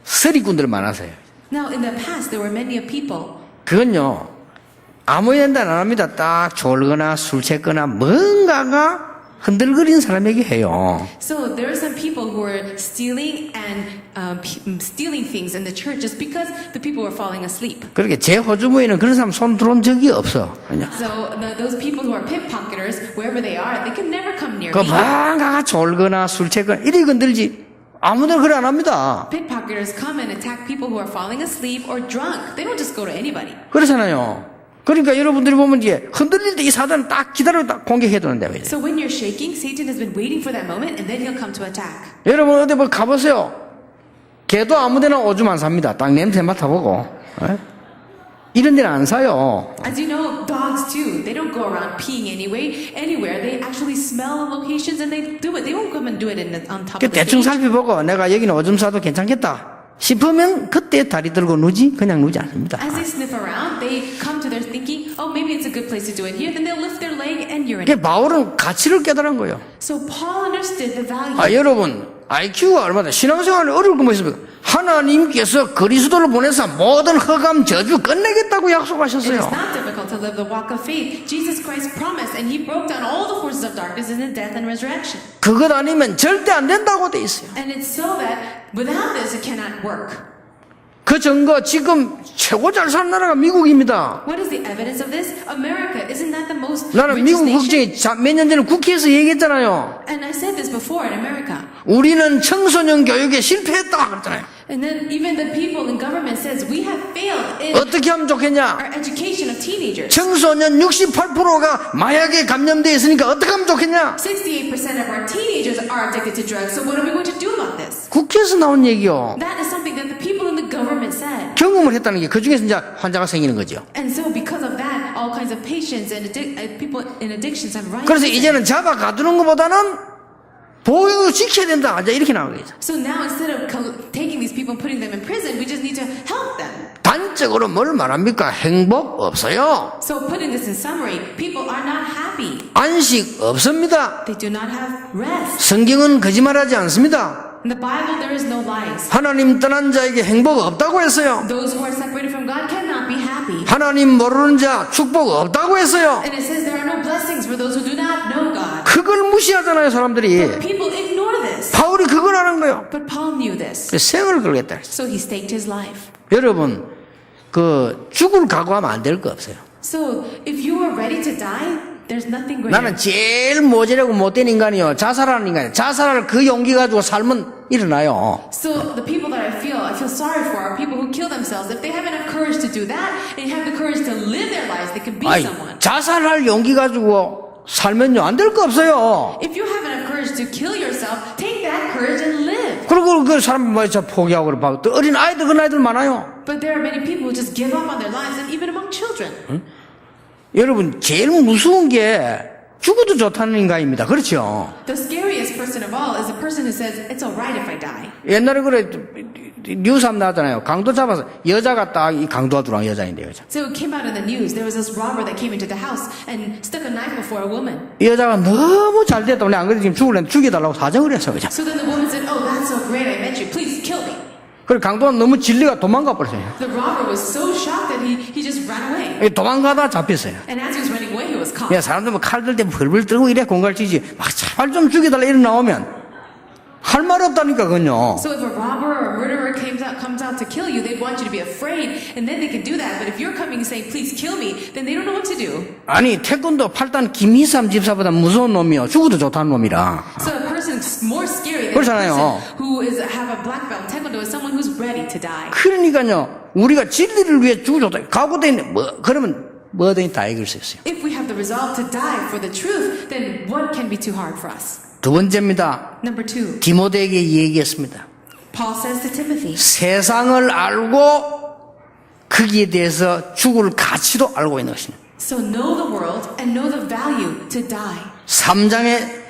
[SPEAKER 1] 서리꾼들 많았어요.
[SPEAKER 2] Now, in the past, there were many of people.
[SPEAKER 1] 그건요 아무 판단 안 합니다. 딱 졸거나 술 취했거나 뭔가가 흔들거리는 사람에게 해요.
[SPEAKER 2] So there are some people who were stealing and stealing things in the church just because the people were falling asleep.
[SPEAKER 1] 그렇게 제 호주머니는 그런 사람 손 들어온 적이 없어. 그냥.
[SPEAKER 2] So those people who are pickpocketers, wherever they are, they can never come near
[SPEAKER 1] 그
[SPEAKER 2] me.
[SPEAKER 1] 뭔가가 졸거나 술 취했거나 이리 건들지 아무데나 그래 안 합니다.
[SPEAKER 2] Pickpocketers come and attack people who are falling asleep or drunk. They don't just go to anybody.
[SPEAKER 1] 그렇잖아요. 그러니까 여러분들이 보면 이제 흔들릴 때 이 사단은 딱 기다려 공격해 두는데 왜?
[SPEAKER 2] So when you're shaking, Satan has been waiting for that moment, and then he'll come to attack.
[SPEAKER 1] 여러분 어디 뭐 가보세요. 개도 아무데나 오줌 안 삽니다. 딱 냄새 맡아보고. 에? 이런 데는 안 사요.
[SPEAKER 2] As you know, dogs too. They don't go around peeing anywhere. They actually smell locations and they do it. They won't come and do it on top of the
[SPEAKER 1] 대충
[SPEAKER 2] stage.
[SPEAKER 1] 살펴보고 내가 여기는 오줌 싸도 괜찮겠다 싶으면 그때 다리 들고 누지 그냥 누지 않습니다.
[SPEAKER 2] As they sniff around, they come to their thinking, oh, maybe it's a good place to do it here. Then they'll lift their leg and urinate.
[SPEAKER 1] 그게 바울은 가치를 깨달은 거예요.
[SPEAKER 2] So Paul understood the value.
[SPEAKER 1] 여러분 IQ가 얼마나 신앙생활이 어려울 거 뭐 있습니까? 하나님께서 그리스도를 보내서 모든 흑암 저주 끝내겠다고
[SPEAKER 2] It
[SPEAKER 1] 약속하셨어요.
[SPEAKER 2] is not difficult to live the walk of faith. Jesus Christ promised, and He broke down all the forces of darkness in His death and resurrection.
[SPEAKER 1] 그것 아니면 절대 안 된다고 돼 있어요.
[SPEAKER 2] And it's so that without this, it cannot work.
[SPEAKER 1] 그 증거 지금 최고 잘 사는 나라가 미국입니다.
[SPEAKER 2] What is the evidence of this? America. Isn't that the most
[SPEAKER 1] 나는
[SPEAKER 2] richest
[SPEAKER 1] 미국
[SPEAKER 2] nation?
[SPEAKER 1] 국정이 몇 년 전에 국회에서 얘기했잖아요.
[SPEAKER 2] And I said this before in America.
[SPEAKER 1] 우리는 청소년 교육에 실패했다 그랬잖아요.
[SPEAKER 2] And then even the people in government says we have failed in
[SPEAKER 1] 어떻게 하면 좋겠냐?
[SPEAKER 2] our education of teenagers.
[SPEAKER 1] 청소년 68%가 마약에 감염되어 있으니까 어떻게 하면 좋겠냐?
[SPEAKER 2] 68% of our teenagers are addicted to drugs. So what are we going to do about this?
[SPEAKER 1] 국회에서 나온 얘기요.
[SPEAKER 2] That is something that the people in the government said.
[SPEAKER 1] 경험을 했다는 게 그 중에서 이제 환자가 생기는 거죠.
[SPEAKER 2] And so because of that, all kinds of patients and people in addictions have rights.
[SPEAKER 1] 그래서 이제는 잡아 가두는 것보다는 보호 지켜야 된다. 이제 이렇게 나오겠죠.
[SPEAKER 2] So now instead of taking these people and putting them in prison, we just need to help them.
[SPEAKER 1] 단적으로 뭘 말합니까? 행복 없어요.
[SPEAKER 2] So putting this in summary, people are not happy.
[SPEAKER 1] 안식 없습니다.
[SPEAKER 2] They do not have rest.
[SPEAKER 1] 성경은 거짓말하지 않습니다.
[SPEAKER 2] In the Bible, there is no lies.
[SPEAKER 1] 하나님 떠난 자에게 행복 없다고 했어요.
[SPEAKER 2] Those who are separated from God cannot be happy.
[SPEAKER 1] 하나님 모르는 자 축복 없다고 했어요.
[SPEAKER 2] And it says there are no blessings for those who do not know God.
[SPEAKER 1] 그걸 무시하잖아요, 사람들이.
[SPEAKER 2] People ignore this.
[SPEAKER 1] 바울이 그걸 하는 거예요.
[SPEAKER 2] But Paul knew this.
[SPEAKER 1] 생을 걸겠다.
[SPEAKER 2] So he staked his life.
[SPEAKER 1] 여러분, 그 죽을 각오하면 안 될 거 없어요.
[SPEAKER 2] So if you are ready to die, there's nothing greater.
[SPEAKER 1] 나는 제일 모자라고 못된 인간이요. 자살하는 인간이에요. 자살할 그 용기 가지고 살면 일어나요.
[SPEAKER 2] So the people that I feel sorry for are people who kill themselves. If they have enough courage to do that and have the courage to live their lives, they can be
[SPEAKER 1] 아이,
[SPEAKER 2] someone.
[SPEAKER 1] 자살할 용기 가지고 살면요 안 될 거 없어요.
[SPEAKER 2] If you have enough courage to kill yourself, take that courage and live.
[SPEAKER 1] 그리고 그 사람 뭐 저 포기하고 그래. 또 어린 아이들 그런 아이들 많아요.
[SPEAKER 2] But there are many people who just give up on their lives, and even among children.
[SPEAKER 1] 여러분 제일 무서운 게 죽어도 좋다는 인간입니다. 그렇죠?
[SPEAKER 2] The scariest person of all is the person who says, it's alright if I die.
[SPEAKER 1] 옛날에 그래 뉴스 한번 나왔잖아요. 강도 잡아서 여자가 딱 이 강도가 들어온 여자인데 여자.
[SPEAKER 2] So it came out in the news. There was this robber that came into the house and stuck a knife before a woman.
[SPEAKER 1] 이 여자가 너무 잘 됐다. 안 그래도 지금 죽으려면 죽여달라고 사정을 했어. 그죠?
[SPEAKER 2] So then the woman said, oh, that's so great. I met you. Please kill me.
[SPEAKER 1] 그래 강도가 너무 진리가 도망가 버렸어요.
[SPEAKER 2] The robber was so shocked that he just ran away.
[SPEAKER 1] 도망가다 잡혔어요.
[SPEAKER 2] And as he was running away, he was caught.
[SPEAKER 1] 야, 사람들 뭐 칼 들 때 벌벌 떨고 이래 공갈치지. 막 제발 좀 죽여달라 이런 나오면 할 말 없다니까 그건요.
[SPEAKER 2] So if a robber or a murderer comes out to kill you, they want you to be afraid, and then they can do that. But if you're coming and saying, please kill me, then they don't know what to do.
[SPEAKER 1] 아니 태권도 8단 김희삼 집사보다 무서운 놈이요. 죽어도 좋다는 놈이라.
[SPEAKER 2] So a person more scary than a
[SPEAKER 1] 그렇잖아요.
[SPEAKER 2] person who have a black belt in taekwondo is someone who's ready to die.
[SPEAKER 1] 그러니까요. 우리가 진리를 위해 죽어도 좋다. 각오돼 있네. 뭐 그러면 뭐든지 다 이길 수 있어요.
[SPEAKER 2] If we have the resolve to die for the truth, then what can be too hard for us?
[SPEAKER 1] 두 번째입니다.
[SPEAKER 2] Number 2,
[SPEAKER 1] 디모데에게 얘기했습니다.
[SPEAKER 2] Paul says to Timothy,
[SPEAKER 1] 세상을 알고 거기에 대해서 죽을 가치도 알고 있는 것입니다.
[SPEAKER 2] so know the world and know the value to die.
[SPEAKER 1] 3장에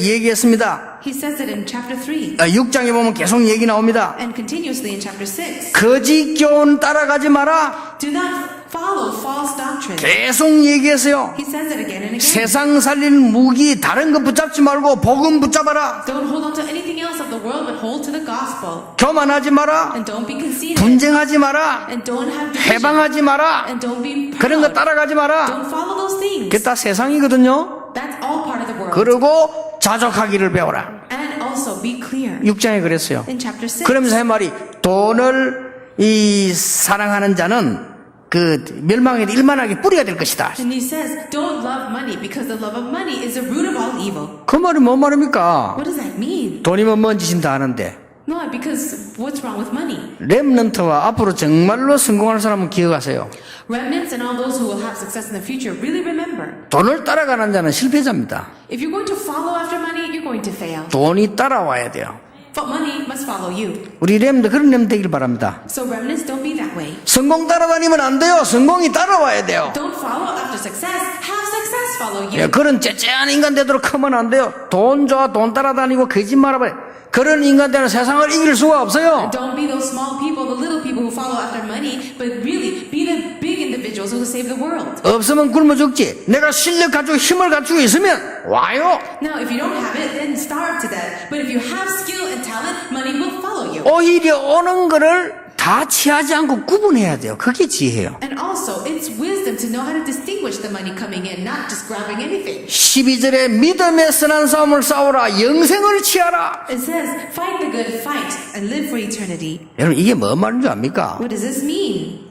[SPEAKER 1] 얘기했습니다.
[SPEAKER 2] He says it in chapter 3
[SPEAKER 1] 6장에 보면 계속 얘기 나옵니다.
[SPEAKER 2] and continuously in chapter 6.
[SPEAKER 1] 거짓 교훈 따라가지 마라.
[SPEAKER 2] Do not follow false doctrine.
[SPEAKER 1] 계속 얘기했어요.
[SPEAKER 2] He says it again and again.
[SPEAKER 1] 세상 살릴 무기 다른 거 붙잡지 말고 복음 붙잡아라.
[SPEAKER 2] Don't hold on to anything else of the world, but hold to the gospel.
[SPEAKER 1] 교만하지 마라.
[SPEAKER 2] And don't be conceited.
[SPEAKER 1] 분쟁하지 마라.
[SPEAKER 2] And don't have division.
[SPEAKER 1] 해방하지 마라.
[SPEAKER 2] And don't be
[SPEAKER 1] 그런 거
[SPEAKER 2] proud.
[SPEAKER 1] 따라가지 마라.
[SPEAKER 2] Don't follow those things.
[SPEAKER 1] 그게 다 세상이거든요.
[SPEAKER 2] That's all part of the world.
[SPEAKER 1] 그리고 자족하기를 배워라.
[SPEAKER 2] And also be clear.
[SPEAKER 1] 6장에 그랬어요.
[SPEAKER 2] In chapter 6.
[SPEAKER 1] 그러면서 할 말이 돈을 이 사랑하는 자는 그 멸망에도 일만하게 뿌리가 될 것이다.
[SPEAKER 2] And he says, don't love money because the love of money is the root of all evil.
[SPEAKER 1] 그 말이 뭔 말입니까?
[SPEAKER 2] What does that mean?
[SPEAKER 1] 돈이면 뭔 짓인 다 아는데
[SPEAKER 2] No, because what's wrong with money?
[SPEAKER 1] 렘넌트와 앞으로 정말로 성공하는 사람은 기억하세요.
[SPEAKER 2] Remnants and all those who will have success in the future, really remember.
[SPEAKER 1] 돈을 따라가는 자는 실패자입니다.
[SPEAKER 2] If you're going to follow after money, you're going to fail.
[SPEAKER 1] 돈이 따라와야 돼요.
[SPEAKER 2] But money must follow you.
[SPEAKER 1] 우리 렘도 그런 렘 되길 바랍니다.
[SPEAKER 2] So remnants, don't be that way.
[SPEAKER 1] 성공 따라다니면 안 돼요. 성공이 따라와야 돼요.
[SPEAKER 2] Don't follow after success. Have success follow you.
[SPEAKER 1] 예, 그런 째째한 인간 되도록 크면 안 돼요. 돈 좋아 돈 따라다니고 거짓말하고 그런 인간 되는 세상을 이길 수가 없어요.
[SPEAKER 2] Don't be those small people, the little people who follow after money, but really be the big individuals who will save the world.
[SPEAKER 1] 없으면 굶어 죽지. 내가 실력 가지고 힘을 갖추고 있으면 와요.
[SPEAKER 2] Now, if you don't have it, then starve to death. But if you have skill and talent, money will follow you.
[SPEAKER 1] 오히려 오는 거를 다 가치하지 않고 구분해야 돼요. 그게 지혜예요.
[SPEAKER 2] And also, it's wisdom to know how to distinguish the money coming in, not just grabbing anything.
[SPEAKER 1] 12절에 믿음의 선한 싸움을 싸우라. 영생을 취하라.
[SPEAKER 2] It says, fight the good fight and live for eternity.
[SPEAKER 1] 여러분 이게 뭔 말인 줄 압니까?
[SPEAKER 2] What does this mean?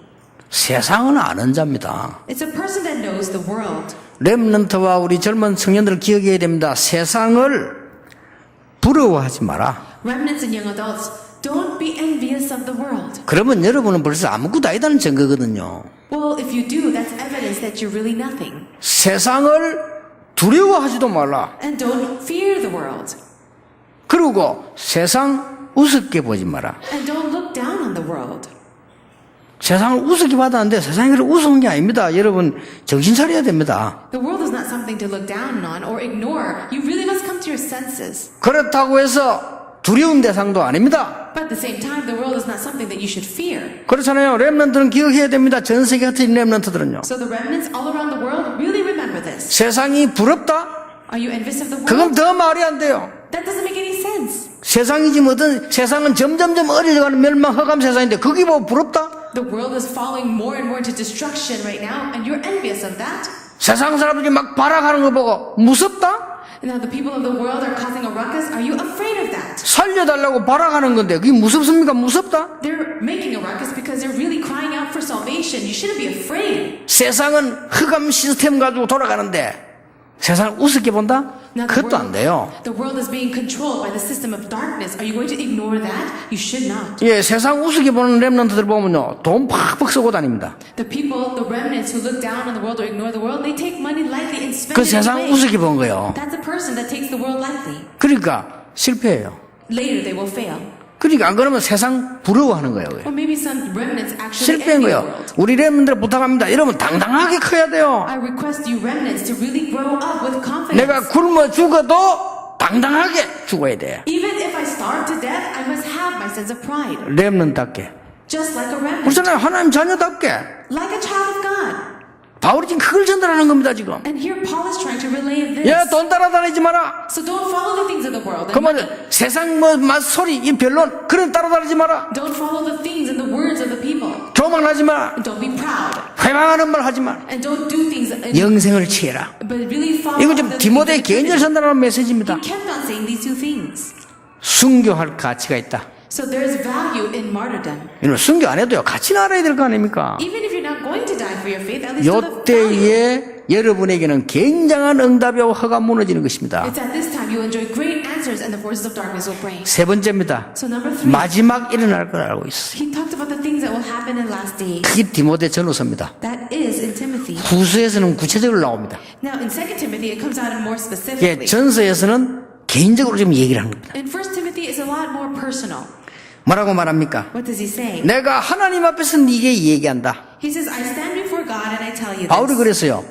[SPEAKER 1] 세상은 아는 자입니다.
[SPEAKER 2] It's a person that knows the world.
[SPEAKER 1] 렘넌트와 우리 젊은 청년들을 기억해야 됩니다. 세상을 부러워하지 마라.
[SPEAKER 2] Remnants and young adults, don't be envious of the world.
[SPEAKER 1] 그러면 여러분은 벌써 아무것도 아니다는 증거거든요.
[SPEAKER 2] Well, if you do, that's evidence that you're really nothing.
[SPEAKER 1] 세상을 두려워하지도 말라.
[SPEAKER 2] And don't fear the world.
[SPEAKER 1] 그리고 세상 우습게 보지 마라.
[SPEAKER 2] And don't look down on the world.
[SPEAKER 1] 세상을 우습게 받았는데 세상이 그렇게 우스운 게 아닙니다. 여러분 정신 차려야 됩니다.
[SPEAKER 2] The world is not something to look down on or ignore. You really must come to your senses.
[SPEAKER 1] 그렇다고 해서 두려운 대상도 아닙니다.
[SPEAKER 2] But at the same time, the world is not something that you should fear.
[SPEAKER 1] 그렇잖아요. 렘넌트는 기억해야 됩니다. 전 세계 같은 렘넌트들은요.
[SPEAKER 2] So the remnants all around the world really remember this.
[SPEAKER 1] 세상이 부럽다?
[SPEAKER 2] Are you envious of the
[SPEAKER 1] 그건
[SPEAKER 2] world?
[SPEAKER 1] 더 말이 안 돼요.
[SPEAKER 2] That doesn't make any sense.
[SPEAKER 1] 세상이지 뭐든 세상은 점점점 어려져가는 멸망 허감 세상인데 그게 뭐 부럽다?
[SPEAKER 2] The world is falling more and more into destruction right now, and you're envious of that.
[SPEAKER 1] 세상 사람들이 막 발악하는 거 보고 무섭다?
[SPEAKER 2] And now the people of the world are causing a ruckus. Are you afraid of that?
[SPEAKER 1] 살려달라고 발악하는 건데 그게 무섭습니까? 무섭다?
[SPEAKER 2] They're making a ruckus because they're really crying out for salvation. You shouldn't be afraid.
[SPEAKER 1] 세상은 흑암 시스템 가지고 돌아가는데 세상을 우습게 본다?
[SPEAKER 2] Now
[SPEAKER 1] 그것도 안 돼요.
[SPEAKER 2] the world is being controlled by the system of darkness. Are you going to ignore that? You should not.
[SPEAKER 1] 예, 세상 우습게 보는 렘넌트들 보면요, 돈 팍팍 쓰고 다닙니다.
[SPEAKER 2] The people, the remnants who look down on the world or ignore the world, they take money lightly and spend
[SPEAKER 1] 그
[SPEAKER 2] it
[SPEAKER 1] 세상
[SPEAKER 2] away.
[SPEAKER 1] 우습게 본 거예요.
[SPEAKER 2] That's a person that takes the world lightly.
[SPEAKER 1] 그러니까 실패해요.
[SPEAKER 2] Later they will fail.
[SPEAKER 1] 그러니까 안 그러면 세상 부러워하는 거예요.
[SPEAKER 2] Or maybe some remnants actually
[SPEAKER 1] 실패한
[SPEAKER 2] envy the
[SPEAKER 1] 거예요.
[SPEAKER 2] world.
[SPEAKER 1] 우리 렘넌트들 부탁합니다. 여러분 당당하게 커야 돼요.
[SPEAKER 2] I request you remnants to really grow up with confidence.
[SPEAKER 1] 내가 굶어 죽어도 당당하게 죽어야 돼.
[SPEAKER 2] Even if I starve to death, I must have my sense of pride.
[SPEAKER 1] 렘넌트답게.
[SPEAKER 2] Just like a remnant.
[SPEAKER 1] 그렇잖아요. 하나님 자녀답게.
[SPEAKER 2] Like a child of God.
[SPEAKER 1] 바울이 지금 그걸 전달하는 겁니다, 지금.
[SPEAKER 2] And here Paul is trying to relay this.
[SPEAKER 1] 야, 돈 따라다니지 마라.
[SPEAKER 2] So don't follow the things of the world. And
[SPEAKER 1] 그러면 세상 뭐 맛소리, 이 변론, 그런 따라다니지 마라.
[SPEAKER 2] don't follow the things and the words of the people.
[SPEAKER 1] 교만하지 마라.
[SPEAKER 2] And don't be proud.
[SPEAKER 1] 회방하는 말 하지 마라.
[SPEAKER 2] And don't do things and,
[SPEAKER 1] 영생을 취해라.
[SPEAKER 2] but really follow
[SPEAKER 1] 이거
[SPEAKER 2] the
[SPEAKER 1] 좀
[SPEAKER 2] things
[SPEAKER 1] 디모데
[SPEAKER 2] of the
[SPEAKER 1] 개인적으로 전달하는 메시지입니다.
[SPEAKER 2] He kept on saying these two things.
[SPEAKER 1] 순교할 가치가 있다.
[SPEAKER 2] So there is value in martyrdom.
[SPEAKER 1] 이놈 순교 안 해도요, 가치는 알아야 될 거 아닙니까?
[SPEAKER 2] Even if you're not going to die for your faith, at least still have value.
[SPEAKER 1] 요때에 여러분에게는 굉장한 응답이 오고 허가 무너지는 것입니다.
[SPEAKER 2] It's at this time you enjoy great answers and the forces of darkness will break.
[SPEAKER 1] 세 번째입니다.
[SPEAKER 2] So number 3,
[SPEAKER 1] 마지막 일어날 걸 알고 있어요.
[SPEAKER 2] he talked about the things that will happen in last days.
[SPEAKER 1] 그게 디모데 전후서입니다.
[SPEAKER 2] That is in Timothy.
[SPEAKER 1] 후서에서는 구체적으로 나옵니다.
[SPEAKER 2] Now in 2 Timothy it comes out in more
[SPEAKER 1] 예,
[SPEAKER 2] specifically.
[SPEAKER 1] 전서에서는 개인적으로 좀 얘기를 하는 겁니다.
[SPEAKER 2] In 1 Timothy is a lot more personal.
[SPEAKER 1] 뭐라고 말합니까?
[SPEAKER 2] What does he say?
[SPEAKER 1] 내가 하나님 앞에서 네게 얘기한다.
[SPEAKER 2] He says, I stand before God and I tell you
[SPEAKER 1] 바울이
[SPEAKER 2] this.
[SPEAKER 1] 그랬어요.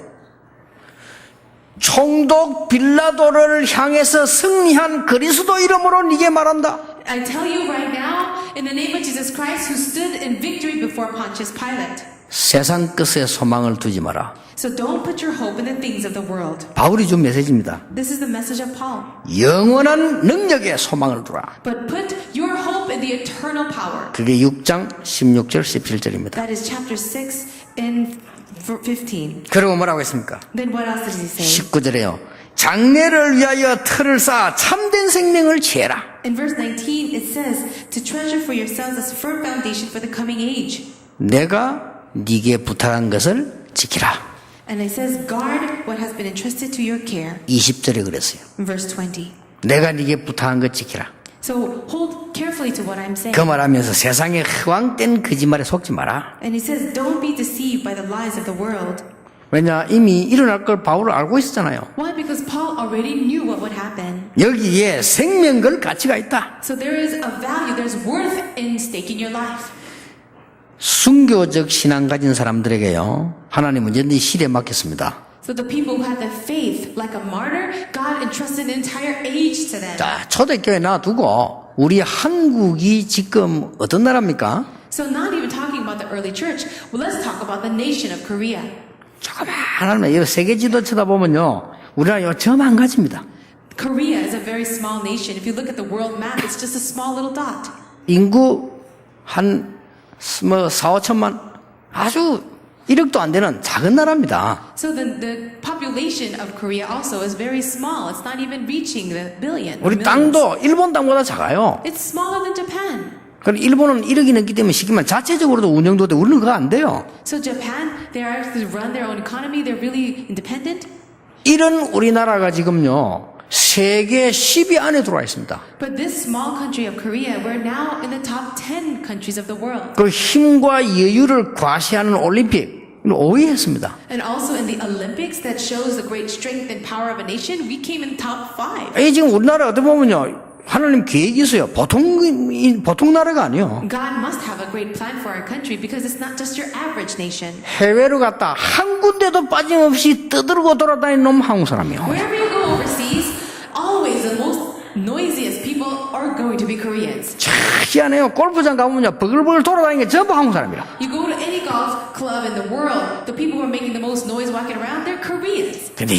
[SPEAKER 1] 총독 빌라도를 향해서 승리한 그리스도 이름으로 네게 말한다.
[SPEAKER 2] I tell you right now, in the name of Jesus Christ, who stood in victory before Pontius Pilate.
[SPEAKER 1] 세상 것에 소망을 두지 마라.
[SPEAKER 2] So don't put your hope in the things of the world.
[SPEAKER 1] 바울이 준 메시지입니다.
[SPEAKER 2] This is the message of Paul.
[SPEAKER 1] 영원한 능력에 소망을 두라.
[SPEAKER 2] But put your hope in the eternal power.
[SPEAKER 1] 그게 6장 16절 17절입니다.
[SPEAKER 2] That is chapter 6 in 15.
[SPEAKER 1] 그리고 뭐라고 했습니까?
[SPEAKER 2] Then what else does he say?
[SPEAKER 1] 19절에요. 장래를 위하여 틀을 쌓아 참된 생명을 취해라.
[SPEAKER 2] In verse 19 it says, to treasure for yourselves a firm foundation for the coming age.
[SPEAKER 1] 내가 네게 부탁한 것을 지키라.
[SPEAKER 2] And it says, guard what has been entrusted to your care.
[SPEAKER 1] 20절에 그랬어요.
[SPEAKER 2] In verse 20.
[SPEAKER 1] 내가 네게 부탁한 것 지키라.
[SPEAKER 2] So hold carefully to what I'm saying.
[SPEAKER 1] 그 말하면서 세상에 허황된 거짓말에 속지 마라.
[SPEAKER 2] And he says, don't be deceived by the lies of the world.
[SPEAKER 1] 왜냐 이미 일어날 걸 바울은 알고 있었잖아요.
[SPEAKER 2] Why? Because Paul already knew what would happen.
[SPEAKER 1] 여기에 생명 걸 가치가 있다.
[SPEAKER 2] So there is a value, there's worth in staking your life.
[SPEAKER 1] 순교적 신앙 가진 사람들에게요, 하나님은 이 시대에 맡겼습니다.
[SPEAKER 2] So the people who had the faith, like a martyr, God entrusted an entire age to them.
[SPEAKER 1] 자, 초대교회 놔두고 우리 한국이 지금 어떤 나라입니까?
[SPEAKER 2] So not even talking about the early church, well, let's talk about the nation of Korea.
[SPEAKER 1] 조그마한 이 세계 지도 쳐다보면요, 우리나라 요 점 한 가지입니다.
[SPEAKER 2] Korea is a very small nation. If you look at the world map, it's just a small little dot.
[SPEAKER 1] 인구 한 뭐 4, 5천만 아주 1억도 안 되는 작은 나라입니다.
[SPEAKER 2] So the population of Korea also is very small. It's not even reaching the billion.
[SPEAKER 1] 우리
[SPEAKER 2] millions.
[SPEAKER 1] 땅도 일본 땅보다 작아요.
[SPEAKER 2] It's smaller than Japan.
[SPEAKER 1] 그럼 일본은 1억이 넘기 때문에 시키면 자체적으로도 운영도 돼. 우리는 그거 안 돼요.
[SPEAKER 2] So Japan, they are able to run their own economy. They're really independent.
[SPEAKER 1] 이런 우리나라가 지금요. 세계 10위 안에 들어와 있습니다.
[SPEAKER 2] But this small country of Korea, we're now in the top 10 countries of the world.
[SPEAKER 1] 그 힘과 여유를 과시하는 올림픽 5위 했습니다.
[SPEAKER 2] And also in the Olympics that shows the great strength and power of a nation, we came in top 5.
[SPEAKER 1] 이 지금 우리나라 어떻게 보면요. 하나님 계획이 있어요. 보통 나라가 아니에요.
[SPEAKER 2] God must have a great plan for our country because it's not just your average nation.
[SPEAKER 1] 해외로 갔다 한 군데도 빠짐없이 떠들고 돌아다니는 놈 한국 사람이요.
[SPEAKER 2] Wherever you go overseas, always the most noisiest people are going to be Koreans.
[SPEAKER 1] 참 희한해요. 골프장 가보면요. 버글버글 돌아다니는 게 전부 한국 사람이라.
[SPEAKER 2] You go to any golf club in the world, the people who are making the most noise walking around, they're Koreans.
[SPEAKER 1] 근데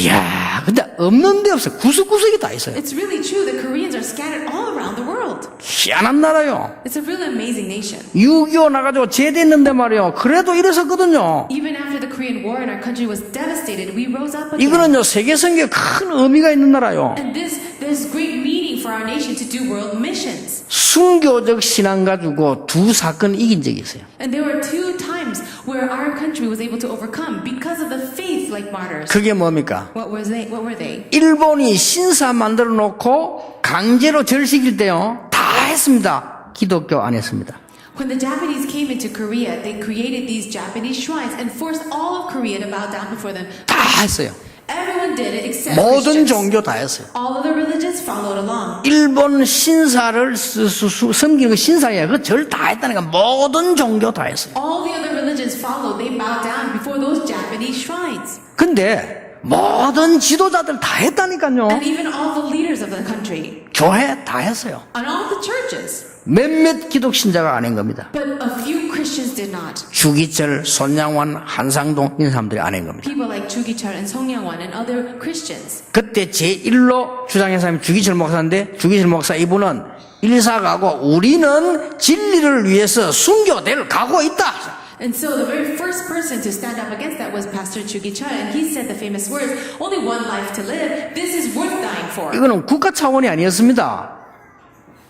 [SPEAKER 1] 없는 데 없어. 구석구석에 다 있어요.
[SPEAKER 2] It's really true that Koreans are scattered all around the world.
[SPEAKER 1] 희한한 나라요.
[SPEAKER 2] It's a really amazing nation.
[SPEAKER 1] 6.25 나가지고 제대했는데 말이요. 그래도 이랬었거든요.
[SPEAKER 2] Even after the Korean War and our country was devastated, we rose up again.
[SPEAKER 1] 이거는요. 세계 선교에 큰 의미가 있는 나라요.
[SPEAKER 2] And there's great meaning for our nation to do world missions.
[SPEAKER 1] 순교적 신앙 가지고 두 사건 이긴 적이 있어요.
[SPEAKER 2] And there were 2 times where our country was able to overcome because of the faith like martyrs.
[SPEAKER 1] 그게 뭡니까?
[SPEAKER 2] What were they?
[SPEAKER 1] 일본이 신사 만들어 놓고 강제로 절시킬 때요. 다 했습니다. 기독교 안 했습니다.
[SPEAKER 2] When the Japanese came into Korea, they created these Japanese shrines and forced all of Korea to bow down before them.
[SPEAKER 1] 다 했어요.
[SPEAKER 2] Everyone did it except
[SPEAKER 1] 모든
[SPEAKER 2] Christians.
[SPEAKER 1] 종교 다 했어요.
[SPEAKER 2] All of the religions followed along.
[SPEAKER 1] 일본 신사를 섬기는 그 신사예요. 그 절 다 했다니까 모든 종교 다 했어요.
[SPEAKER 2] All the other religions followed. They bowed down before those Japanese shrines.
[SPEAKER 1] 근데 모든 지도자들 다 했다니까요.
[SPEAKER 2] And even all the leaders of the country.
[SPEAKER 1] 교회 다 했어요.
[SPEAKER 2] And all the churches.
[SPEAKER 1] 몇몇 기독 신자가 안 한 겁니다.
[SPEAKER 2] But a few Christians did not.
[SPEAKER 1] 주기철, 손양원, 한상동 이런 사람들이 안 한 겁니다.
[SPEAKER 2] People like Chu Gi-chul and Song Young-won and other Christians.
[SPEAKER 1] 그때 제1로 주장한 사람이 주기철 목사인데 주기철 목사 이분은 일사가고 우리는 진리를 위해서 순교될 가고 있다.
[SPEAKER 2] And so the very first person to stand up against that was Pastor Chu Gi-chul, and he said the famous words, "Only one life to live. This is worth dying for."
[SPEAKER 1] 이거는 국가 차원이 아니었습니다.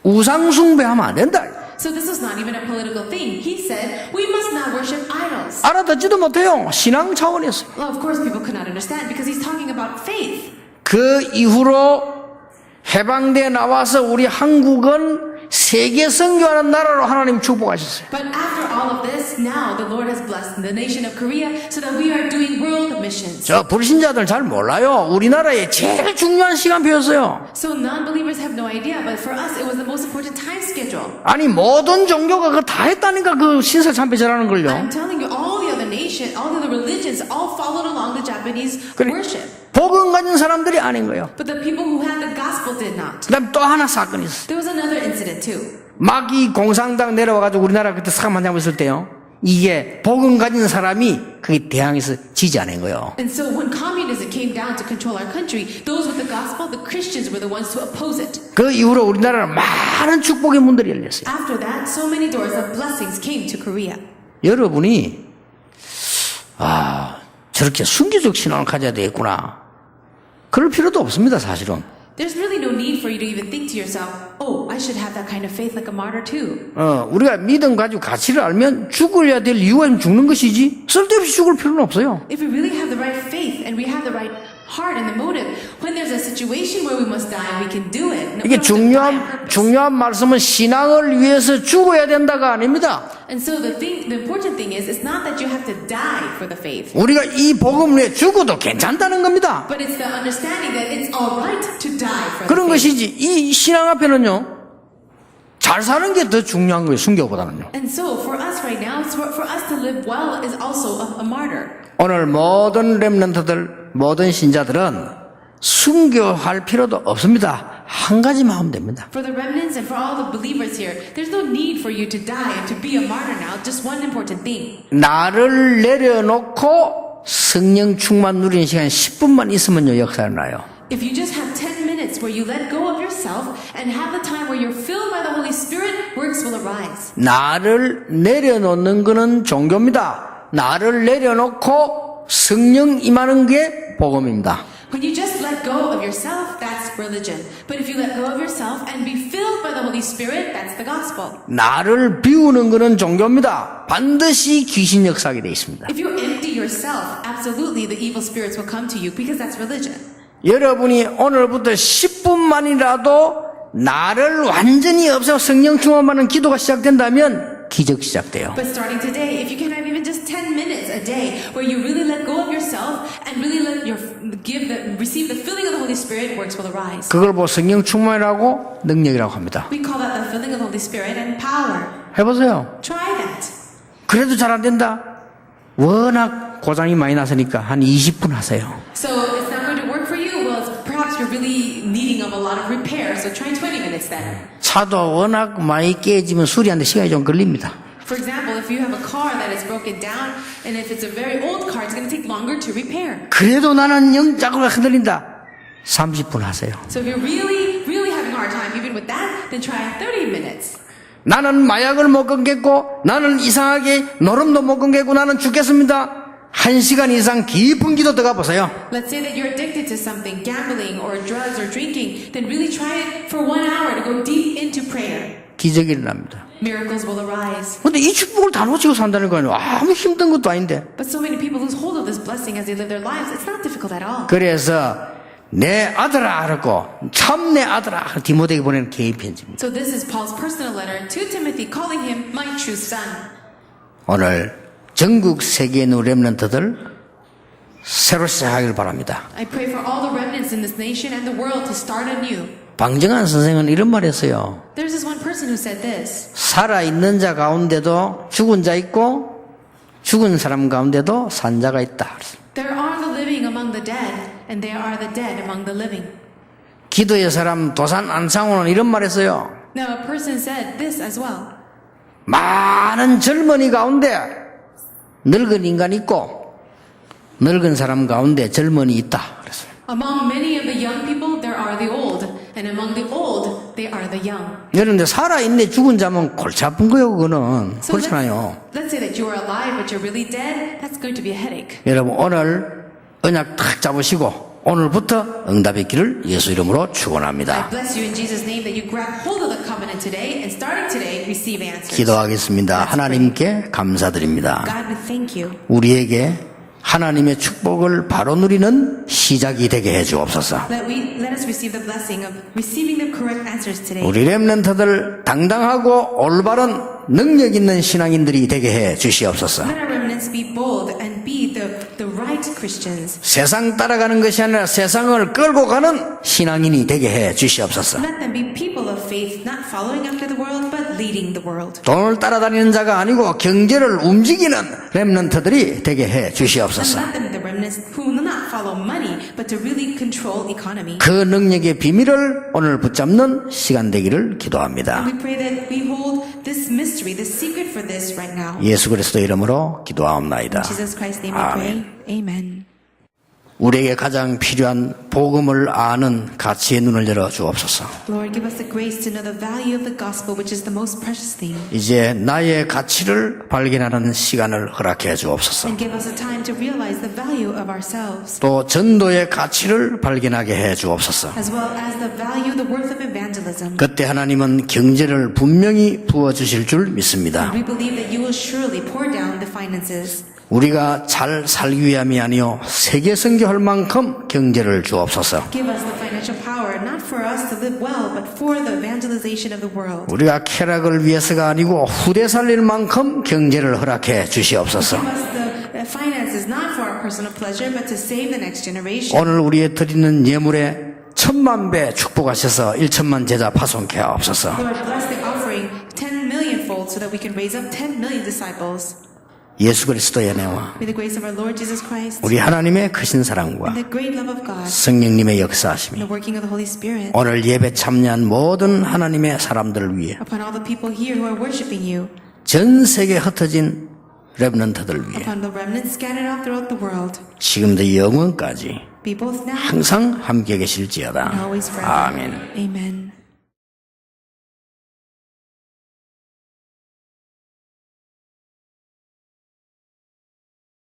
[SPEAKER 1] 우상 숭배하면 안 된다.
[SPEAKER 2] So this was not even a political thing. He said, "We must not worship idols."
[SPEAKER 1] 알아듣지도 못해요. 신앙 차원이었어요.
[SPEAKER 2] Well, of course people could not understand because he's talking about faith.
[SPEAKER 1] 그 이후로 해방돼 나와서 우리 한국은 세계 선교하는 나라로 하나님 축복하셨어요.
[SPEAKER 2] But after all of this, now the Lord has blessed the nation of Korea so that we are doing world missions.
[SPEAKER 1] 저 불신자들 잘 몰라요. 우리나라의 제일 중요한 시간표였어요.
[SPEAKER 2] So non-believers have no idea, but for us it was the most important time schedule.
[SPEAKER 1] 아니 모든 종교가 그거 다 했다니까 그 신사 참배절하는 걸요.
[SPEAKER 2] I'm telling you, all the other nations, all the other religions, all followed along the Japanese worship.
[SPEAKER 1] 복음 가진 사람들이 아닌 거예요.
[SPEAKER 2] But the people who had the gospel did not.
[SPEAKER 1] 그다음 또 하나 사건이 있어요.
[SPEAKER 2] There was another incident too.
[SPEAKER 1] 마기 공산당 내려와가지고 우리나라 그때 사감한다고 있을 때요. 이게 복음 가진 사람이 그게 대항해서 지지 않은 거예요.
[SPEAKER 2] And so when communism came down to control our country, those with the gospel, the Christians were the ones to oppose it.
[SPEAKER 1] 그 이후로 우리나라는 많은 축복의 문들이 열렸어요.
[SPEAKER 2] After that, so many doors of blessings came to Korea.
[SPEAKER 1] 여러분이 저렇게 순교적 신앙을 가져야 되겠구나. 그럴 필요도 없습니다, 사실은.
[SPEAKER 2] There's really no need for you to even think to yourself, oh, I should have that kind of faith like a martyr too.
[SPEAKER 1] 우리가 믿음 가지고 가치를 알면 죽어야 될 이유가 있으면 죽는 것이지 쓸데없이 죽을 필요는 없어요.
[SPEAKER 2] If we really have the right faith and we have the right heart and the motive, when there's a situation where we must die, we can do it. No,
[SPEAKER 1] 이게 중요한 말씀은 신앙을 위해서 죽어야 된다가 아닙니다.
[SPEAKER 2] And so the important thing is, it's not that you have to die for the faith.
[SPEAKER 1] 우리가 이 복음 위에 죽어도 괜찮다는 겁니다.
[SPEAKER 2] But it's the understanding that it's all right to die for
[SPEAKER 1] 그런
[SPEAKER 2] the faith.
[SPEAKER 1] 것이지 이 신앙 앞에는요 잘 사는 게 더 중요한 거예요. 순교보다는요.
[SPEAKER 2] And so for us right now, for us to live well is also a martyr.
[SPEAKER 1] 오늘 모든 렘넌트들 모든 신자들은 순교할 필요도 없습니다. 한 가지만 하면 됩니다.
[SPEAKER 2] For the remnants and for all the believers here, there's no need for you to die and to be a martyr now. Just one important thing.
[SPEAKER 1] 나를 내려놓고 성령 충만 누리는 시간 10분만 있으면요 역사를 나요.
[SPEAKER 2] If you just have 10 minutes minutes where you let go of yourself and have the time where you're filled by the Holy Spirit, works will arise.
[SPEAKER 1] 나를 내려놓는 것은 종교입니다. 나를 내려놓고 성령 임하는 게 복음입니다.
[SPEAKER 2] When you just let go of yourself, that's religion. But if you let go of yourself and be filled by the Holy Spirit, that's the gospel.
[SPEAKER 1] 나를 비우는 것은 종교입니다. 반드시 귀신 역사하게 되어 있습니다.
[SPEAKER 2] If you empty yourself, absolutely the evil spirits will come to you because that's religion.
[SPEAKER 1] 여러분이 오늘부터 10분만이라도 나를 완전히 없애고 성령 충만하는 기도가 시작된다면 기적 시작돼요.
[SPEAKER 2] But starting today, if you can have even just 10 minutes a day where you really let go of yourself and really receive the filling of the Holy Spirit, works will arise.
[SPEAKER 1] 그걸 보고 성령 충만이라고 능력이라고 합니다.
[SPEAKER 2] We call that the filling of the Holy Spirit and power.
[SPEAKER 1] 해보세요.
[SPEAKER 2] Try that.
[SPEAKER 1] 그래도 잘 안 된다. 워낙 고장이 많이 났으니까 한 20분 하세요.
[SPEAKER 2] So it's not going to work for you? Well, perhaps you're really needing of a lot of repair, so try 20 minutes then.
[SPEAKER 1] 차도 워낙 많이 깨지면 수리하는데 시간이 좀 걸립니다.
[SPEAKER 2] For example, if you have a car that is broken down, and if it's a very old car, it's going to take longer to repair.
[SPEAKER 1] 그래도 나는 영자고가 흔들린다. 30분 하세요.
[SPEAKER 2] So if you're really having a hard time even with that, then try 30 minutes.
[SPEAKER 1] 나는 마약을 못 끊겠고 나는 이상하게 노름도 못 끊겠고 나는 죽겠습니다. 1시간 이상 깊은 기도 들어가 보세요.
[SPEAKER 2] Let's say that you're addicted to something, gambling or drugs or drinking, then really try it for 1 hour to go deep into prayer.
[SPEAKER 1] 기적이 일어납니다.
[SPEAKER 2] Miracles will arise.
[SPEAKER 1] 근데 이 축복을 다 놓치고 산다는 거는 아무 힘든 것도 아닌데.
[SPEAKER 2] But so many people lose hold of this blessing as they live their lives. It's not difficult at all.
[SPEAKER 1] 그래서 내 아들아 하고 참 내 아들아 디모데에게 보내는 개인 편지입니다.
[SPEAKER 2] So this is Paul's personal letter to Timothy, calling him my true son.
[SPEAKER 1] 오늘 전국 세계에 있는 렘넌트들 새로 시작하길 바랍니다.
[SPEAKER 2] I pray for all the remnants in this nation and the world to start anew.
[SPEAKER 1] 방정환 선생은 이런 말 했어요.
[SPEAKER 2] There's this one person who said this.
[SPEAKER 1] 살아있는 자 가운데도 죽은 자 있고 죽은 사람 가운데도 산 자가 있다.
[SPEAKER 2] There are the living among the dead, and there are the dead among the living.
[SPEAKER 1] 기도의 사람 도산 안상호는 이런 말 했어요.
[SPEAKER 2] Now a person said this as well.
[SPEAKER 1] 많은 젊은이 가운데 늙은 인간이 있고 늙은 사람 가운데 젊은이 있다. 그랬어요.
[SPEAKER 2] Among many of the young people, there are the old, and among the old, they are the young.
[SPEAKER 1] 그런데 살아있네 죽은 자면 골치 아픈 거예요. 그거는 그렇잖아요.
[SPEAKER 2] let's say that you are alive but you're really dead. That's going to be a headache.
[SPEAKER 1] 여러분 오늘 언약 탁 잡으시고 오늘부터 응답의 길을 예수 이름으로
[SPEAKER 2] I
[SPEAKER 1] 축원합니다.
[SPEAKER 2] bless you in Jesus' name that you grab hold of the covenant today, and starting today, receive answers.
[SPEAKER 1] 기도하겠습니다. 하나님께 감사드립니다.
[SPEAKER 2] God, we thank you.
[SPEAKER 1] 우리에게 하나님의 축복을 바로 누리는 시작이 되게 해주옵소서.
[SPEAKER 2] Let us receive the blessing of receiving the correct answers today.
[SPEAKER 1] 우리 렘넌트들 당당하고 올바른 능력 있는 신앙인들이 되게 해 주시옵소서.
[SPEAKER 2] Let our remnants be bold and be the right Christians.
[SPEAKER 1] 세상 따라가는 것이 아니라 세상을 끌고 가는 신앙인이 되게 해 주시옵소서.
[SPEAKER 2] Let them be people of faith, not following after the world, but leading the world.
[SPEAKER 1] 돈을 따라다니는 자가 아니고 경제를 움직이는 렘넌트들이 되게 해 주시옵소서.
[SPEAKER 2] And let them be the remnants who will not follow money, but to really control economy.
[SPEAKER 1] 그 능력의 비밀을 오늘 붙잡는 시간 되기를 기도합니다.
[SPEAKER 2] We pray that we hold this mystery, the secret for this right now.
[SPEAKER 1] 예수 그리스도 이름으로 기도하옵나이다.
[SPEAKER 2] In Jesus Christ's name we pray. Amen.
[SPEAKER 1] 우리에게 가장 필요한 복음을 아는 가치의 눈을 열어 주옵소서.
[SPEAKER 2] Lord, give us the grace to know the value of the gospel, which is the most precious thing.
[SPEAKER 1] 이제 나의 가치를 발견하는 시간을 허락해 주옵소서.
[SPEAKER 2] And give us a time to realize the value of ourselves,
[SPEAKER 1] 또 전도의 가치를 발견하게 해 주옵소서.
[SPEAKER 2] as well as the value, the worth of evangelism.
[SPEAKER 1] 그때 하나님은 경제를 분명히 부어 주실 줄 믿습니다.
[SPEAKER 2] We believe that you will surely pour down the finances.
[SPEAKER 1] 우리가 잘 살기 위함이 아니요 세계 선교할 만큼 경제를 주옵소서.
[SPEAKER 2] Give us the financial power, not for us to live well, but for the evangelization of the world.
[SPEAKER 1] 우리가 쾌락을 위해서가 아니고 후대 살릴 만큼 경제를 허락해 주시옵소서.
[SPEAKER 2] Give us the finances, not for our personal pleasure, but to save the next generation.
[SPEAKER 1] 오늘 우리의 드리는 예물에 10,000배 축복하셔서 1천만 제자 파송케 하옵소서.
[SPEAKER 2] Lord, bless the offering 10 millionfold so that we can raise up 10 million disciples.
[SPEAKER 1] 예수 그리스도의 은혜와
[SPEAKER 2] May the grace of our Lord Jesus Christ
[SPEAKER 1] 우리 하나님의 크신 사랑과
[SPEAKER 2] and the great love of God
[SPEAKER 1] 성령님의
[SPEAKER 2] and
[SPEAKER 1] 역사하심이
[SPEAKER 2] the working of the Holy Spirit
[SPEAKER 1] 오늘 예배 참여한 모든 하나님의 사람들을 위해
[SPEAKER 2] upon all the people here who are worshiping you.
[SPEAKER 1] 전 세계에 흩어진 렘넌트들 위해
[SPEAKER 2] upon the remnants scattered out throughout the world,
[SPEAKER 1] 지금도 영원까지
[SPEAKER 2] be both now
[SPEAKER 1] 항상 함께 계실지어다.
[SPEAKER 2] and always forever.
[SPEAKER 1] 아멘.
[SPEAKER 2] Amen.